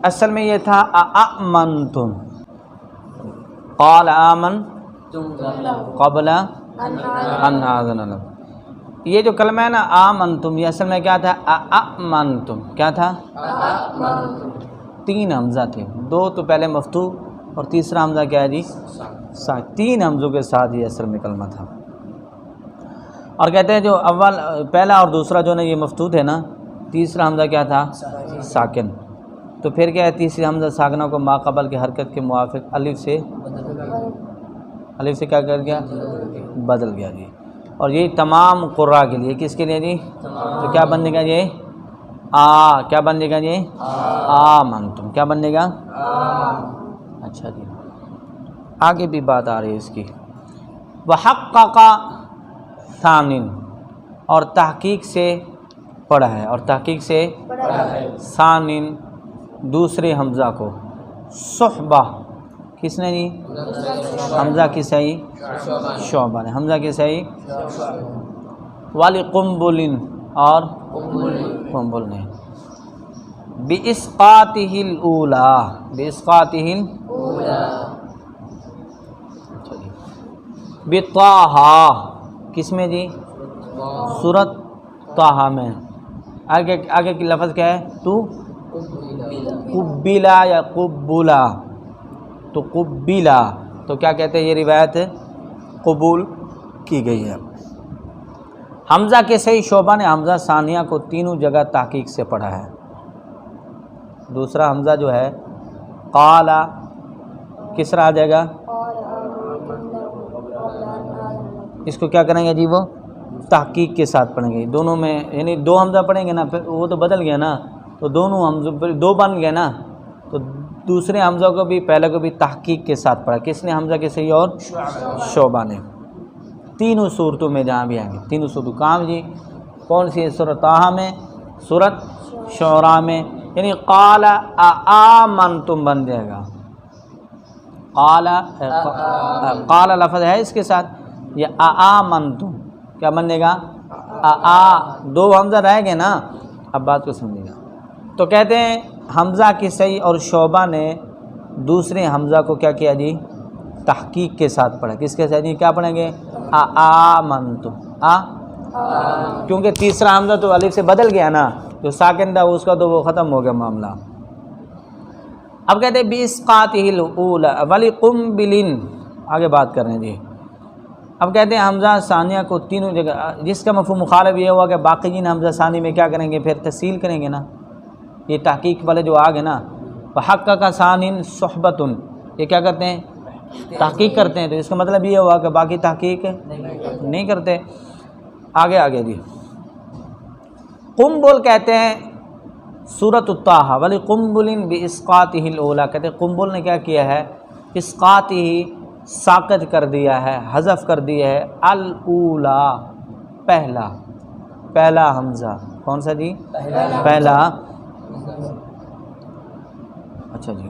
اصل میں یہ تھا آمنتم، قال آمنتم قبل ان آذن لكم، یہ جو کلمہ ہے نا آمنتم، یہ اصل میں کیا تھا؟ آمنتم، کیا تھا؟ تین حمزہ تھے، دو تو پہلے مفتوح اور تیسرا حمزہ کیا ہے جی؟ تین حمزوں کے ساتھ یہ اصل میں کلمہ تھا۔ اور کہتے ہیں جو اول پہلا اور دوسرا جو نا یہ مفتوح تھے نا، تیسرا حمزہ کیا تھا؟ ساکن، تو پھر کیا ہے تیسری حمزہ ساکنہ کو ما قبل کے حرکت کے موافق الف سے کیا کر گیا؟ بدل گیا جی۔ اور یہ تمام قراء کے لیے، کس کے لیے جی؟ تو کیا بننے گا یہ؟ کیا بننے گا یہ؟ آمنتم، کیا بننے گا؟ اچھا جی، آگے بھی بات آ رہی ہے اس کی۔ وحقق ثانٍ، اور تحقیق سے پڑھا ہے، اور تحقیق سے ثانٍ دوسرے حمزہ کو، صحبہ کس نے جی؟ حمزہ کی صحیح شعبہ نے، حمزہ کی صحیح ولقنبل، اور قنبل نے، باسقاطہ الاولی، باسقاطہ بطٰہٰ، کس میں جی؟ سورت طٰہٰ میں۔ آگے کی لفظ کیا ہے؟ تو قبلا یا قبولا، تو قبلا تو کیا کہتے ہیں؟ یہ روایت قبول کی گئی ہے۔ حمزہ کے صحیح شعبہ نے حمزہ ثانیہ کو تینوں جگہ تحقیق سے پڑھا ہے۔ دوسرا حمزہ جو ہے قال، کس طرح آ جائے گا؟ اس کو کیا کریں گے جی؟ وہ تحقیق کے ساتھ پڑھیں گے، دونوں میں، یعنی دو حمزہ پڑھیں گے نا، پھر وہ تو بدل گیا نا، تو دونوں حمزہ دو بن گئے نا، تو دوسرے حمزہ کو بھی پہلے کو بھی تحقیق کے ساتھ پڑھا، کس نے؟ حمزہ کے صحیح اور شعبہ نے، تینوں صورتوں میں جہاں بھی آئیں گے، تینوں صورتوں کام جی کون سی ہے؟ سورۃ طٰہٰ میں، سورۃ شعراء میں، یعنی قال آمنتم بن جائے گا، قال لفظ ہے اس کے ساتھ، یہ آمنتم کیا بنے گا؟ دو حمزہ رہ گئے نا، اب بات کو سمجھے گا۔ تو کہتے ہیں حمزہ کی صحیح اور شعبہ نے دوسرے حمزہ کو کیا کیا جی؟ تحقیق کے ساتھ پڑھا، کس کے ساتھ جی؟ کیا پڑھیں گے؟ آمنتم، کیونکہ تیسرا حمزہ تو الف سے بدل گیا نا، جو ساکن تھا اس کا تو وہ ختم ہو گیا معاملہ۔ اب کہتے ہیں باسقاطہ الاولی ولقنبل، آگے بات کر رہے ہیں جی۔ اب کہتے ہیں حمزہ ثانیہ کو تینوں جگہ، جس کا مفہوم مخالف یہ ہوا کہ باقی جن حمزہ ثانی میں کیا کریں گے؟ پھر تسہیل کریں گے نا، یہ تحقیق والے جو آگے نا، وحقق ثانٍ صحبۃ، یہ کیا کرتے ہیں؟ تحقیق کرتے ہیں، تو اس کا مطلب یہ ہوا کہ باقی تحقیق نہیں کرتے۔ آگے جی، قنبل کہتے ہیں سورۃ طٰہٰ، ولقنبل باسقاطہ الاولی، کہتے ہیں قنبل نے کیا کیا ہے؟ اسقاطہ، ساقط کر دیا ہے، حذف کر دیا ہے، الاولی پہلا حمزہ، کون سا جی؟ پہلا، اچھا جی،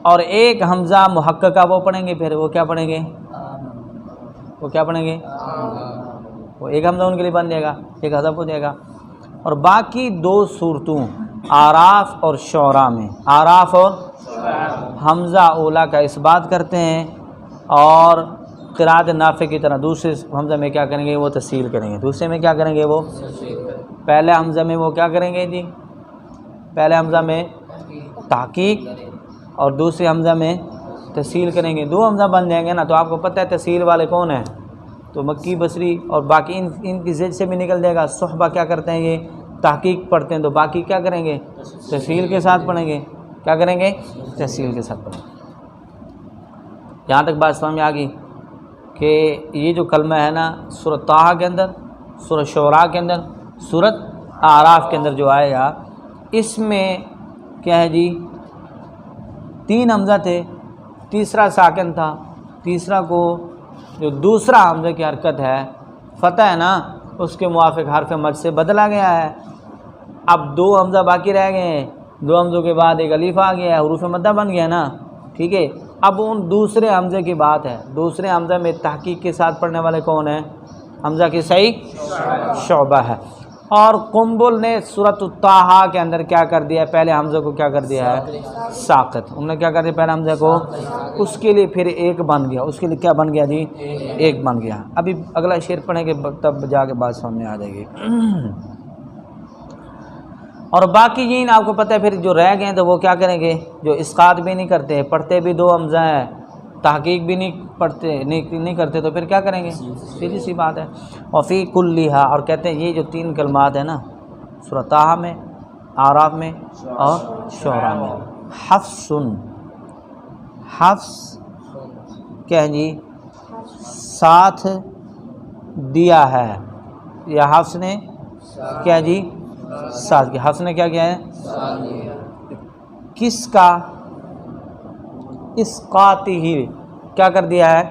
اور ایک حمزہ محققہ وہ پڑھیں گے، پھر وہ کیا پڑھیں گے؟ وہ کیا پڑھیں گے؟ وہ ایک حمزہ ان کے لیے بن جائے گا، ایک حذف ہو جائے گا۔ اور باقی دو صورتوں اعراف اور شعراء میں، اعراف اور حمزہ اولا کا اس بات کرتے ہیں، اور قراءت نافع کی طرح دوسرے حمزہ میں کیا کریں گے؟ وہ تسہیل کریں گے، دوسرے میں کیا کریں گے؟ وہ پہلے حمزہ میں وہ کیا کریں گے جی؟ پہلے حمزہ میں تحقیق اور دوسرے حمزہ میں تسہیل کریں گے، دو حمزہ بن جائیں گے نا، تو آپ کو پتہ ہے تسہیل والے کون ہیں؟ تو مکی، بصری، اور باقی ان کی ضد سے بھی نکل جائے گا۔ صحبہ کیا کرتے ہیں؟ یہ تحقیق پڑھتے ہیں، تو باقی کیا کریں گے؟ تسہیل کے ساتھ پڑھیں گے، کیا کریں گے؟ تسہیل کے ساتھ پڑھیں گے۔ یہاں تک بات سمجھ میں آ گئی کہ یہ جو کلمہ ہے نا سورۃ طٰہٰ کے اندر، سورۃ شعراء کے اندر، سورۃ اعراف کے اندر جو آئے گا، اس میں کیا ہے جی 3 حمزہ تھے، تیسرا ساکن تھا، تیسرا کو جو دوسرا حمزہ کی حرکت ہے فتح ہے نا، اس کے موافق حرف مد سے بدلا گیا ہے۔ اب 2 حمزہ باقی رہ گئے ہیں، 2 حمزوں کے بعد ایک الف آ گیا ہے، حروف مدہ بن گیا نا، ٹھیک ہے۔ اب ان دوسرے حمزے کی بات ہے، دوسرے حمزہ میں تحقیق کے ساتھ پڑھنے والے کون ہیں؟ حمزہ کی صحیح شعبہ ہے۔ اور قنبل نے سورۃ الطٰہٰ کے اندر کیا کر دیا ہے؟ پہلے حمزہ کو کیا کر دیا ہے؟ ساقط۔ انہوں نے کیا کر دیا پہلے حمزہ کو؟ اس کے لیے پھر ایک بن گیا، اس کے لیے کیا بن گیا جی؟ ایک بن گیا۔ ابھی اگلا شعر پڑھیں گے تب جا کے بات سامنے آ جائے گی۔ اور باقی جین آپ کو پتہ ہے پھر جو رہ گئے ہیں تو وہ کیا کریں گے؟ جو اسقاط بھی نہیں کرتے، پڑھتے بھی 2 حمزہ ہیں، تحقیق بھی نہیں کرتے تو پھر کیا کریں گے؟ سیدھی سی بات ہے۔ وفی کلھا، اور کہتے ہیں یہ جو 3 کلمات ہیں نا سورۃ طٰہٰ میں، اعراف میں اور شعراء میں، حفص کیا جی ساتھ دیا ہے، یا حفص نے کیا جی ساتھ کیا، حفص نے کیا کیا ہے؟ کس کا؟ اسقاطی ہی کیا کر دیا ہے؟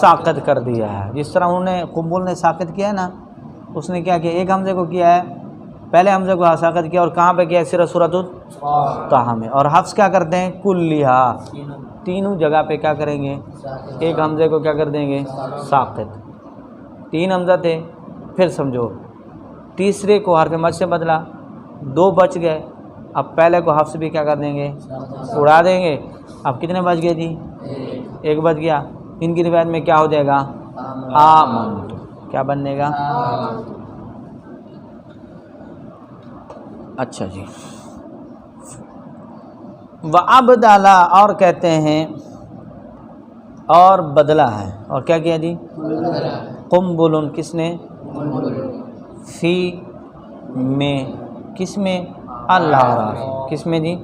ساقط کر دیا ہے۔ جس طرح انہوں نے قنبل نے ساقط کیا ہے نا، اس نے کیا کیا؟ ایک حمزے کو کیا ہے، پہلے حمزے کو ساقط کیا، اور کہاں پہ کیا ہے؟ صرف سورۃ الطٰہٰ میں۔ اور حفص کیا کرتے ہیں؟ کلھا، تینوں جگہ پہ کیا کریں گے؟ ایک حمزے کو کیا کر دیں گے؟ ساقط۔ 3 حمزہ تھے، پھر سمجھو تیسرے کو حرف مد سے بدلا، 2 بچ گئے، اب پہلے کو حفص بھی کیا کر دیں گے؟ اڑا دیں گے۔ اب کتنے بچ گئے جی؟ 1 بچ گیا۔ ان کی روایت میں کیا ہو جائے گا؟ آمنت، کیا بننے گا؟ اچھا جی۔ وَأَبْدَلَ، اور کہتے ہیں اور بدلا ہے، اور کیا کیا جی؟ قنبل، کس نے؟ فی میں، کس میں؟ الاعراف، کس میں جی؟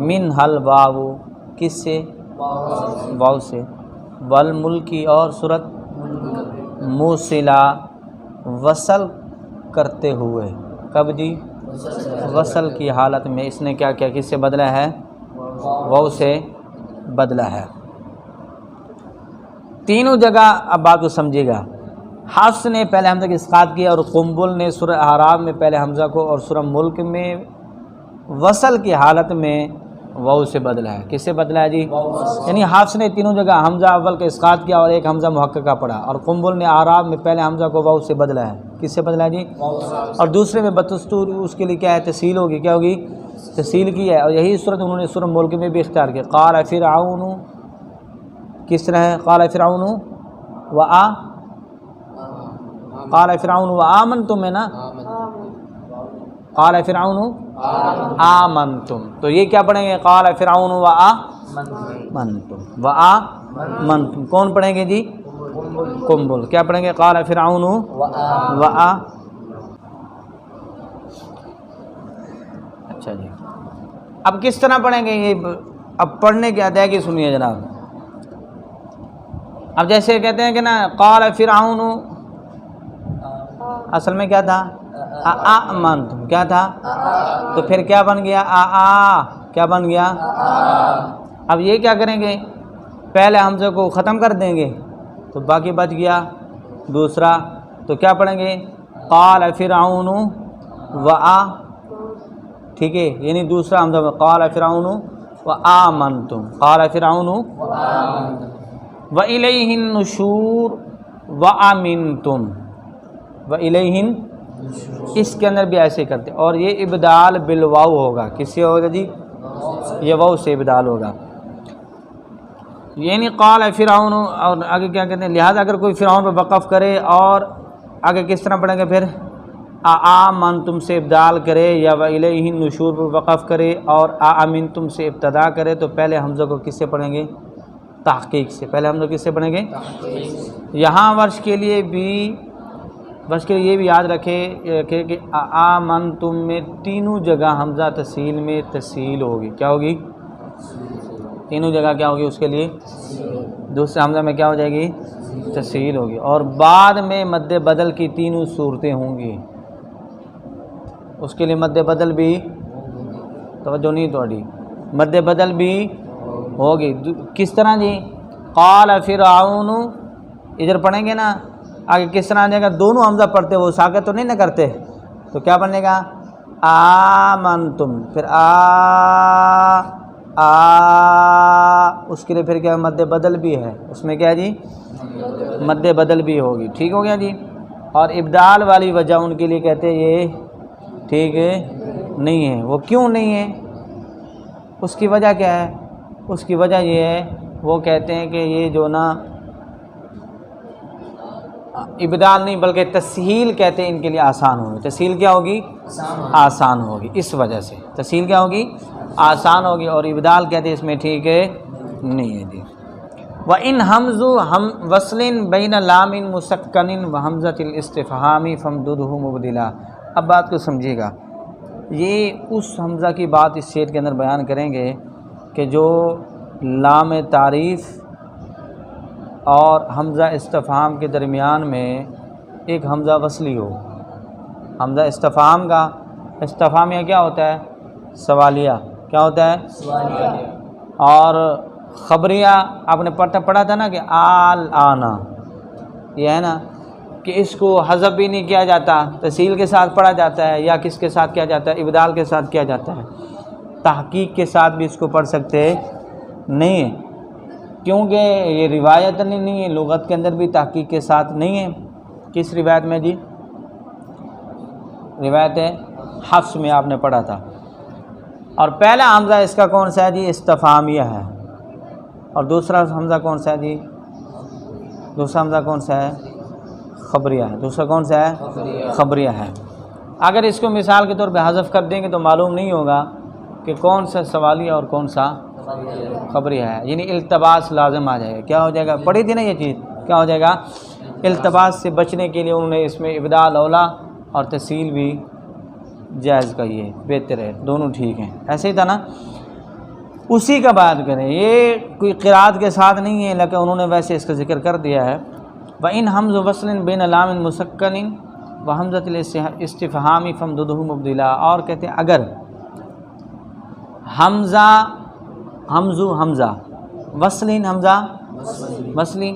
من حل واو، کس سے؟ واو سے۔ والملکی، اور سورۃ موصلہ، وصل کرتے ہوئے، کب جی؟ وصل کی حالت میں۔ اس نے کیا کیا؟ کس سے بدلا ہے؟ واو سے بدلا ہے۔ تینوں جگہ اب بات کو سمجھے گا۔ حفص نے پہلے حمزہ کی اسقاط کیا، اور قنبل نے سورہ اعراف میں پہلے حمزہ کو، اور سورہ ملک میں وصل کی حالت میں واو سے بدلا ہے۔ کس سے بدلا ہے جی؟ یعنی حفص نے تینوں جگہ حمزہ اول کا اسقاط کیا اور ایک حمزہ محققہ پڑھا، اور قنبل نے اعراف میں پہلے حمزہ کو واو سے بدلا ہے۔ کس سے بدلا ہے جی؟ اور دوسرے میں بدستور اس کے لیے کیا ہے؟ تسہیل ہوگی، کیا ہوگی؟ تسہیل کی ہے، اور یہی صورت انہوں نے سورہ ملک میں بھی اختیار کی۔ قال فرعون، کس طرح ہے؟ قال فرعون قال فرعون وآمنتم ہے نا، قال فرعون آمنتم، تو یہ کیا پڑھیں گے؟ قال فرعون وآمنتم۔ کون پڑھیں گے جی؟ قنبل۔ کیا پڑھیں گے؟ قال فرعون اچھا جی۔ اب کس طرح پڑھیں گے یہ؟ اب پڑھنے کی ادائیگی سنیے جناب۔ اب جیسے کہتے ہیں کہ نا قال فرعون، اصل میں کیا تھا؟ آمنتم، کیا تھا؟ تو پھر کیا بن گیا؟ کیا بن گیا؟ اب یہ کیا کریں گے؟ پہلے حمزے کو ختم کر دیں گے تو باقی بچ گیا دوسرا، تو کیا پڑھیں گے؟ قال فرعون ٹھیک ہے، یعنی دوسرا حمزہ قال فرعون وآمنتم، قال فرعون وإلیہ النشور وآمنتم، وإلیہ، اس کے اندر بھی ایسے کرتے، اور یہ ابدال بالواو ہوگا۔ کس سے ہوگا جی؟ یہ واو سے ابدال ہوگا، یعنی قال فرعون، اور آگے کیا کہتے ہیں؟ لہذا اگر کوئی فرعون پہ وقف کرے اور آگے کس طرح پڑھیں گے؟ پھر آمنتم سے ابدال کرے، یا وإلیہ النشور پہ وقف کرے اور آمنتم سے ابتدا کرے، تو پہلے حمزہ کو کس سے پڑھیں گے؟ تحقیق سے۔ پہلے حمزہ کس سے پڑھیں گے؟ یہاں ورش کے لیے یہ بھی یاد رکھے کہ آمنتم میں تینوں جگہ حمزہ تسہیل میں تسہیل ہوگی، کیا ہوگی؟ تینوں جگہ کیا ہوگی اس کے لیے؟ دوسرے حمزہ میں کیا ہو جائے گی؟ تسہیل ہوگی، اور بعد میں مد بدل کی تینوں صورتیں ہوں گی، اس کے لیے مد بدل بھی، توجہ نہیں توڑی، مد بدل بھی ہوگی۔ کس طرح جی؟ قال فرعون، ادھر پڑھیں گے نا آگے کس طرح آ جائے گا، دونوں حمزہ پڑھتے وہ ساکت تو نہیں نہ کرتے، تو کیا بنے گا؟ آمنتم، پھر اس کے لیے پھر کیا مد بدل بھی ہے، اس میں کیا جی مد بدل بھی ہوگی، ٹھیک ہو گیا جی۔ اور ابدال والی وجہ ان کے لیے کہتے ہیں یہ ٹھیک ہے نہیں ہے، وہ کیوں نہیں ہے؟ اس کی وجہ کیا ہے؟ اس کی وجہ یہ ہے، وہ کہتے ہیں کہ یہ جو نا ابدال نہیں بلکہ تسہیل کہتے ہیں ان کے لیے آسان ہوگی، تسہیل کیا ہوگی؟ آسان ہوگی، اس وجہ سے تسہیل کیا ہوگی؟ آسان ہوگی، اور ابدال کہتے ہیں اس میں ٹھیک ہے نہیں ہے جی۔ وَإِنْ حَمْزُ وَصْلٍ بَيْنَ لَامٍ مُسَكَّنٍ وَحَمْزَةِ الْإِسْتِفْهَامِ فَامْدُدْهُ مُبْدِلًا۔ اب بات کو سمجھیے گا، یہ اس حمزہ کی بات اس شعر کے اندر بیان کریں گے کہ جو لام تعریف اور حمزہ استفہام کے درمیان میں ایک حمزہ وصلی ہو۔ حمزہ استفہام کا، استفہامیہ کیا ہوتا ہے؟ سوالیہ، کیا ہوتا ہے؟ سوالیہ۔ اور خبریہ آپ نے پڑھا تھا نا کہ آل آنا، یہ ہے نا کہ اس کو حذف بھی نہیں کیا جاتا، تسہیل کے ساتھ پڑھا جاتا ہے، یا کس کے ساتھ کیا جاتا ہے؟ ابدال کے ساتھ کیا جاتا ہے، تحقیق کے ساتھ بھی اس کو پڑھ سکتے نہیں ہیں، کیونکہ یہ روایت نہیں ہے، لغت کے اندر بھی تحقیق کے ساتھ نہیں ہے۔ کس روایت میں جی؟ روایت حفص میں آپ نے پڑھا تھا۔ اور پہلا حمزہ اس کا کون سا ہے جی؟ استفہامیہ ہے، اور دوسرا حمزہ کون سا ہے جی؟ دوسرا حمزہ کون سا ہے؟ خبریہ ہے۔ دوسرا کون سا ہے؟ خبریہ ہے۔ اگر اس کو مثال کے طور پہ حذف کر دیں گے تو معلوم نہیں ہوگا کہ کون سا سوالیہ اور کون سا خبریہ ہے، یعنی التباس لازم آ جائے گا۔ کیا ہو جائے گا؟ پڑھی تھی نا یہ چیز، کیا ہو جائے گا؟ التباس سے بچنے کے لیے انہوں نے اس میں ابدال اولا اور تسہیل بھی جائز کہی ہے، بہتر ہے، دونوں ٹھیک ہیں، ایسے ہی تھا نا۔ اسی کا بات کریں، یہ کوئی قرات کے ساتھ نہیں ہے، لیکن انہوں نے ویسے اس کا ذکر کر دیا ہے۔ وَإِنْ حَمْزُ وَصْلٍ بَيْنَ لَامٍ مُسَكَّنٍ وَحَمْزَةِ الْإِسْتِفْهَامِ فَامْدُدْهُ مُبْدِلًا، اور کہتے ہیں اگر حمزہ وصلین، حمزہ وصلی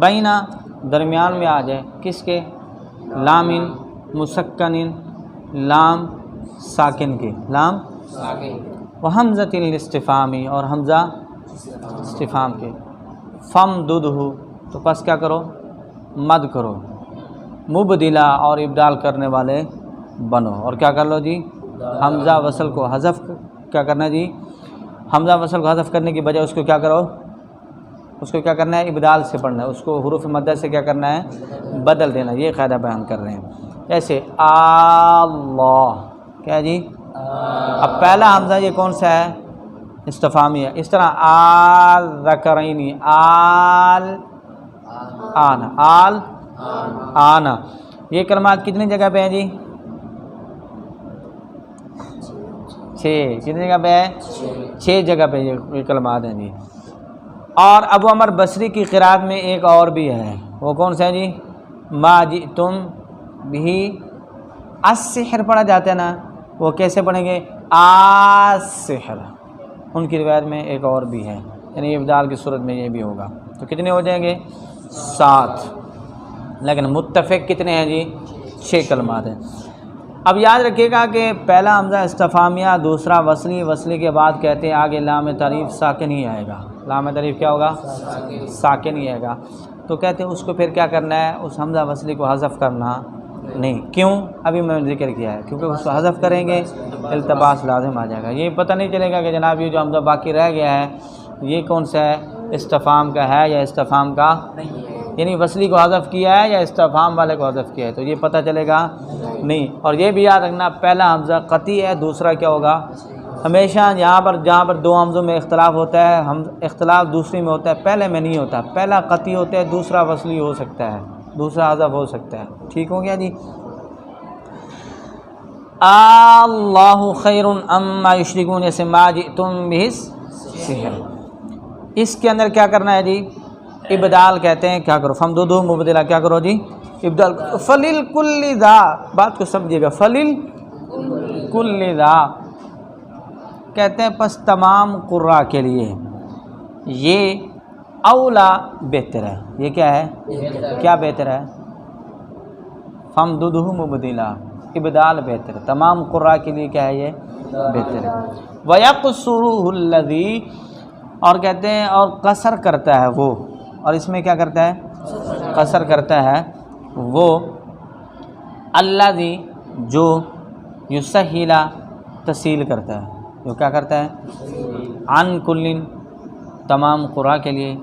بینہ درمیان میں آ جائے، کس کے؟ لامن مسکنن، لام ساکن کے، لام وحمزۃ الاستفہامی، اور حمزہ استفہام کے، فَامْدُدْهُ، تو پس کیا کرو؟ مد کرو، مبدلا، اور ابدال کرنے والے بنو، اور کیا کر لو جی؟ حمزہ وصل کو حذف، کیا کرنا جی؟ حمزہ وصل کو حذف کرنے کی بجائے اس کو کیا کرو؟ اس کو کیا کرنا ہے؟ ابدال سے پڑھنا ہے، اس کو حروف مدہ سے کیا کرنا ہے؟ بدل دینا، یہ قاعدہ بیان کر رہے ہیں۔ جیسے اللہ، کیا جی؟ اب پہلا حمزہ یہ کون سا ہے؟ استفہامی ہے۔ اس طرح آل ذکرینی، آل آنا، آل آنا، یہ کلمات کتنی جگہ پہ ہیں جی؟ 6، کتنی جگہ پہ ہے؟ 6 جگہ پہ یہ کلمات ہیں جی۔ اور ابو عمر بصری کی قرات میں ایک اور بھی ہے، وہ کون سا ہے جی؟ ما جئتم بھی السحر پڑھا جاتا ہے نا، وہ کیسے پڑھیں گے؟ السحر۔ ان کی روایت میں ایک اور بھی ہے، یعنی ابدال کی صورت میں یہ بھی ہوگا، تو کتنے ہو جائیں گے؟ 7، لیکن متفق کتنے ہیں جی؟ 6 کلمات ہیں۔ اب یاد رکھیے گا کہ پہلا حمزہ استفہامیہ، دوسرا وصلی، وصلی کے بعد کہتے ہیں آگے لام تعریف ساکن ہی آئے گا، لام تعریف کیا ہوگا؟ ساکن ہی آئے گا، تو کہتے ہیں اس کو پھر کیا کرنا ہے؟ اس حمزہ وصلی کو حذف کرنا نہیں، کیوں؟ ابھی میں نے ذکر کیا ہے، کیونکہ اس کو حذف کریں گے التباس لازم آ جائے گا، یہ پتہ نہیں چلے گا کہ جناب یہ جو حمزہ باقی رہ گیا ہے یہ کون سا ہے؟ استفہام کا ہے یا استفہام کا یعنی وصلی کو حذف کیا ہے یا استفہام والے کو حذف کیا ہے، تو یہ پتہ چلے گا نہیں۔ اور یہ بھی یاد رکھنا، پہلا حمزہ قطعی ہے، دوسرا کیا ہوگا؟ ہمیشہ جہاں پر 2 حمزوں میں اختلاف ہوتا ہے، اختلاف دوسری میں ہوتا ہے، پہلے میں نہیں ہوتا، پہلا قطعی ہوتا ہے، دوسرا وصلی ہو سکتا ہے، دوسرا حذف ہو سکتا ہے، ٹھیک ہو گیا جی۔ اللہ خیر اما یشرکون، جیسے ما جئتم بہ السحر، اس کے اندر کیا کرنا ہے جی؟ ابدال کہتے ہیں کیا کرو، فمدودہ مبدلہ کیا کرو جی، ابدال کرو. فلیل کل ذا، بات کو سمجھیے گا، فلیل کل ذا کہتے ہیں پس تمام قراء کے لیے یہ اولا بہتر ہے. یہ کیا ہے، کیا بہتر ہے، فمدودہ مبدلہ، ابدال بہتر ہے. تمام قراء کے لیے کیا ہے، یہ بہتر ہے. وَيَقْصُرُهُ الَّذِي، اور کہتے ہیں اور قصر کرتا ہے وہ، اور اس میں کیا کرتا ہے، قصر کرتا ہے وہ، الَّذِي جو یسہل تسہیل کرتا ہے، جو کیا کرتا ہے، عن کل تمام قراء کے لیے،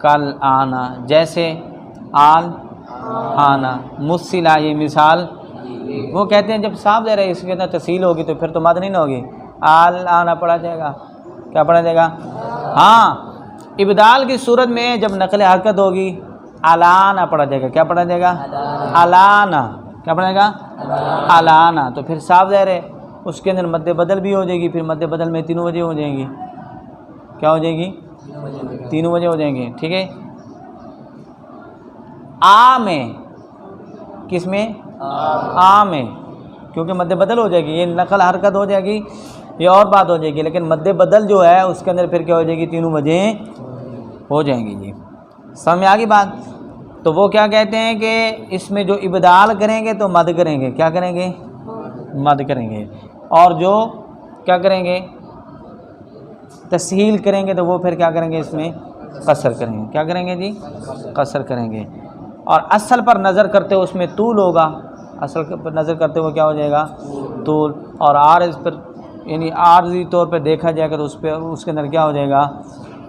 کل آنا جیسے آل آنا، مسلا یہ مثال. وہ کہتے ہیں جب صاف دے رہے اس کے اندر تسہیل ہوگی تو پھر تو مد نہیں نہ ہوگی، آل آنا پڑھا جائے گا. کیا پڑھا جائے گا، ہاں. ابدال کی صورت میں جب نقل حرکت ہوگی الانا پڑھا جائے گا. کیا پڑھا جائے گا، الانا. کیا پڑھا جائے گا، الانا. تو پھر صاف ظاہر ہے اس کے اندر مد بدل بھی ہو جائے گی. پھر مد بدل میں تینوں وجہ ہو جائیں گی. کیا ہو جائے گی، تینوں وجہ ہو جائیں گے. ٹھیک ہے. آ میں، کس میں، آ میں، کیونکہ مد بدل ہو جائے گی، یہ نقل حرکت ہو جائے گی، یہ اور بات ہو جائے گی. لیکن مد بدل جو ہے اس کے اندر پھر کیا ہو جائے گی، تینوں وجہ ہو جائیں گی. جی سمجھ میں آ گئی بات. تو وہ کیا کہتے ہیں کہ اس میں جو ابدال کریں گے تو مد کریں گے. کیا کریں گے، مد کریں گے. اور جو کیا کریں گے، تسہیل کریں گے تو وہ پھر کیا کریں گے، اس میں قصر کریں گے. کیا کریں گے جی، قصر کریں گے. اور اصل پر نظر کرتے ہوئے اس میں طول ہوگا. اصل پر نظر کرتے ہوئے کیا ہو جائے گا، طول. اور عارض پر یعنی عارضی طور پہ دیکھا جائے گا تو اس پہ اس کے اندر کیا ہو جائے گا،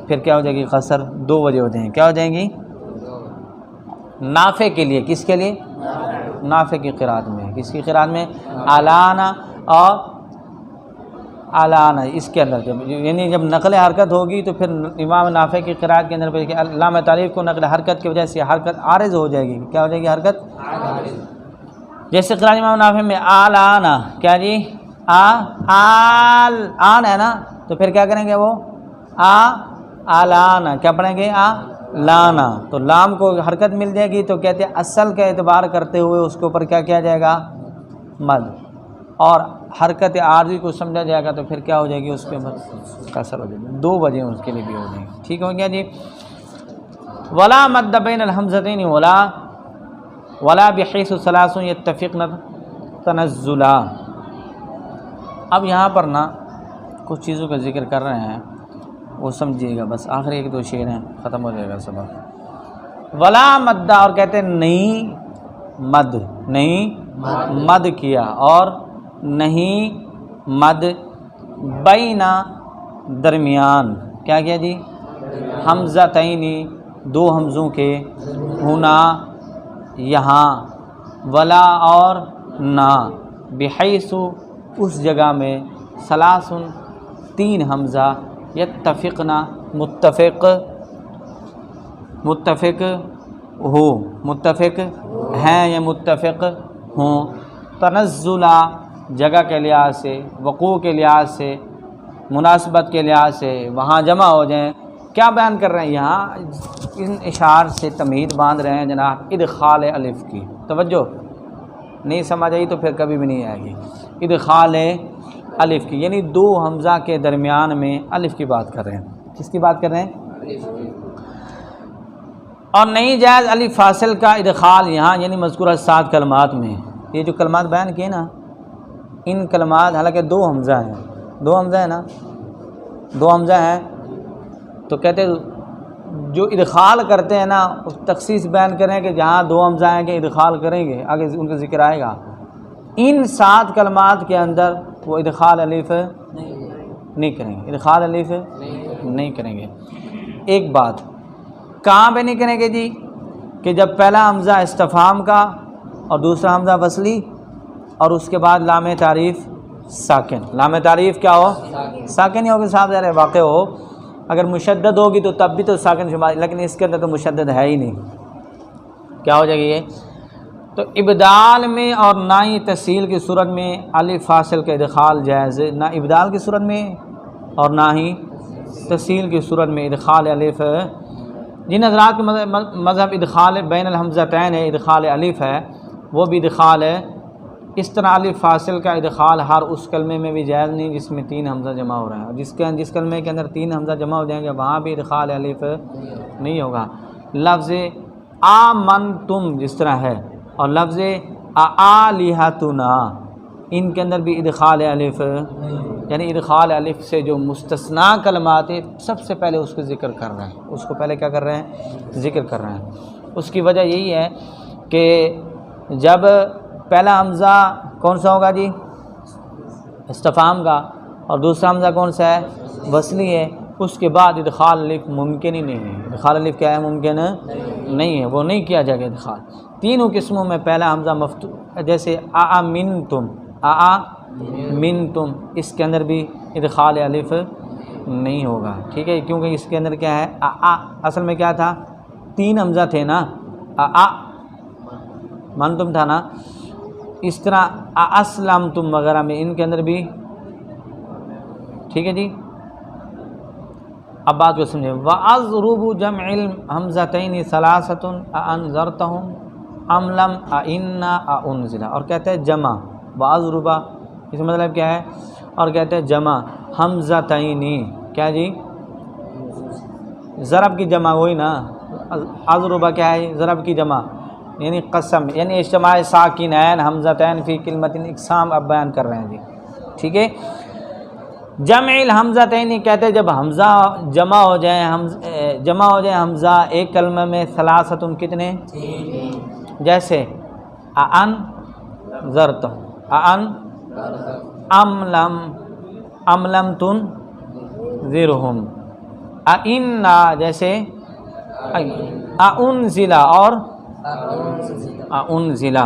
پھر کیا ہو جائے گی، قصر. دو وجہ ہو جائیں گے. کیا ہو جائیں گی، نافع کے لیے. کس کے لیے، نافع کی قرات میں. کس کی قرات میں، الانا اور الانا. اس کے اندر جب یعنی جب نقل حرکت ہوگی تو پھر امام نافع کی قرات کے اندر علامہ تعریف کو نقل حرکت کی وجہ سے حرکت عارض ہو جائے گی. کیا ہو جائے گی، حرکت. جیسے قرات امام نافع میں الانا، کیا جی، آل آن ہے نا، تو پھر کیا کریں گے وہ الانا. کیا پڑھیں گے، لانا. تو لام کو حرکت مل جائے گی تو کہتے ہیں اصل کا اعتبار کرتے ہوئے اس کے اوپر کیا کیا جائے گا، مد. اور حرکت عارضی کو سمجھا جائے گا تو پھر کیا ہو جائے گی، اس کے اوپر قصر ہو جائے گی. دو وجہ اس کے لیے بھی ہو جائیں گی. ٹھیک ہو گیا جی. ولا مد بین الحمزتین ولا بحیث ثلاث یتفقن تنزلا. اب یہاں پر نا کچھ چیزوں کا ذکر کر رہے ہیں، وہ سمجھیے گا بس. آخری ایک دو شعر ہیں، ختم ہو جائے گا سبق. ولا مد، اور کہتے ہیں نہیں مد، نہیں مد کیا، اور نہیں مد بینا درمیان. کیا کیا جی، حمزتینی دو حمزوں کے، ہونا یہاں، ولا اور نہ، بحیث اس جگہ میں، ثلاثن تین حمزہ، یتفقنا متفق، متفق ہو، متفق ہیں یا متفق ہوں، تنزلا جگہ کے لحاظ سے، وقوع کے لحاظ سے، مناسبت کے لحاظ سے وہاں جمع ہو جائیں. کیا بیان کر رہے ہیں یہاں، ان اشعار سے تمہید باندھ رہے ہیں جناب ادخال الف کی. توجہ نہیں سمجھ آئی تو پھر کبھی بھی نہیں آئے گی. ادخال الف کی یعنی دو حمزہ کے درمیان میں الف کی بات کر رہے ہیں. کس کی بات کر رہے ہیں، اور نہیں جائز الف فاصل کا ادخال یہاں، یعنی مذکورہ 7 کلمات میں. یہ جو کلمات بیان کیے نا، ان کلمات حالانکہ دو حمزہ ہیں، دو حمزہ ہے نا، دو حمزہ ہیں، تو کہتے جو ادخال کرتے ہیں نا اس تخصیص بیان کریں کہ جہاں دو حمزہ ہیں کہ ادخال کریں گے، آگے ان کا ذکر آئے گا. ان 7 کلمات کے اندر وہ ادخال الف نہیں کریں گے، ادخال الف نہیں کریں گے. ایک بات کہاں پہ نہیں کریں گے جی، کہ جب پہلا حمزہ استفہام کا اور دوسرا حمزہ وصلی اور اس کے بعد لام تعریف ساکن. لام تعریف کیا ہو، ساکن ہی ہوگی، صاحب ذرا واقع ہو. اگر مشدد ہوگی تو تب بھی تو ساکن شمار، لیکن اس کے اندر تو مشدد ہے ہی نہیں. کیا ہو جائے گی یہ، تو ابدال میں اور نہ ہی تسہیل کی صورت میں الف فاصل کا ادخال جائز ہے، نہ ابدال کی صورت میں اور نہ ہی تسہیل کی صورت میں ادخال الف جن حضرات کے مذہب ادخال بین الحمزتین ہے، ادخال الف ہے، وہ بھی ادخال ہے اس طرح الف فاصل کا ادخال ہر اس کلمے میں بھی جائز نہیں جس میں 3 حمزہ جمع ہو رہا ہے، جس کلمے کے اندر 3 حمزہ جمع ہو جائیں گے وہاں بھی ادخال الف نہیں ہوگا۔ لفظ آمنتم جس طرح ہے اور لفظ آلہتنا ان کے اندر بھی ادخال الف، یعنی ادخال الف سے جو مستثنیٰ کلمات ہیں سب سے پہلے اس کو ذکر کر رہے ہیں، اس کو پہلے کیا کر رہے ہیں؟ ذکر کر رہے ہیں۔ اس کی وجہ یہی ہے کہ جب پہلا حمزہ کون سا ہوگا جی؟ استفہام کا، اور دوسرا حمزہ کون سا ہے؟ وصلی ہے، اس کے بعد ادخال الف ممکن ہی نہیں ہے۔ ادخال الف کیا ہے؟ ممکن نہیں ہے، وہ نہیں کیا جائے گا ادخال۔ تینوں قسموں میں پہلا حمزہ مفتوح، جیسے آمنتم، آمنتم اس کے اندر بھی ادخال الف نہیں ہوگا، ٹھیک ہے، کیونکہ اس کے اندر کیا ہے؟ اصل میں کیا تھا؟ 3 حمزہ تھے نا، منتم تھا نا، اس طرح اسلمتم وغیرہ میں ان کے اندر بھی، ٹھیک ہے جی۔ اب بات کو سمجھیں، وَأَضْرُبُ جَمْعِ الْحَمْزَتَيْنِ ثَلَاثَةٌ أَأَنذَرْتَهُمْ أَمْ لَمْ أَإِنَّا أَأُنزِلَ، اور کہتے ہیں جمع، وَأَضْرُبَ اس کا مطلب کیا ہے؟ اور کہتے ہیں جمع حمزتین، کیا جی؟ ضرب کی جمع وہی نا، اضربہ کیا ہے؟ ضرب کی جمع، یعنی قسم، یعنی اجتماع ساکنین حمزتین فی کلمۃ، اقسام اب بیان کر رہے ہیں جی، ٹھیک ہے۔ جمع الحمزتین کہتے ہیں جب حمزہ جمع ہو جائیں حمزہ ایک کلمہ میں، ثلاثتن کتنے؟ جیسے انذرتہم، ام لم تنذرہم، اِنَّا جیسے اُنزِلَ اور اُنزِلَ۔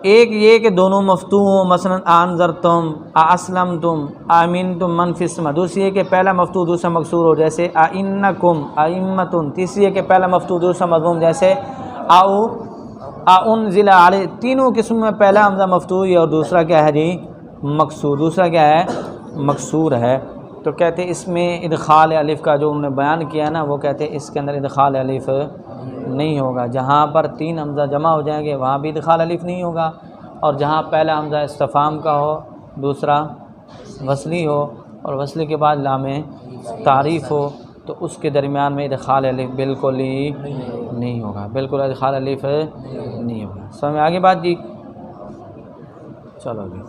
ایک یہ کہ دونوں مفتوح ہوں، مثلا انذرتم، اسلمتم، آمنتم من فی السماء، دوسری ہے کہ پہلا مفتوح دوسرا مکسور ہو، جیسے اینکم، ائمۃ، تیسری ہے کہ پہلا مفتوح دوسرا مضموم، جیسے انزل علی۔ تینوں قسم میں پہلا حمزہ مفتوح ہے اور دوسرا کیا ہے جی؟ مکسور، دوسرا کیا ہے؟ مکسور ہے۔ تو کہتے ہیں اس میں ادخال الف کا جو انہوں نے بیان کیا نا، وہ کہتے ہیں اس کے اندر ادخال الف نہیں ہوگا، جہاں پر 3 حمزہ جمع ہو جائیں گے وہاں بھی ادخال الف نہیں ہوگا، اور جہاں پہلا حمزہ استفہام کا ہو، دوسرا وصلی ہو، اور وصلی کے بعد لام تعریف ہو، تو اس کے درمیان میں ادخال الف بالکل ہی نہیں ہوگا، بالکل ادخال الف نہیں ہوگا۔ سمجھ میں آگے بات جی؟ چلو جی۔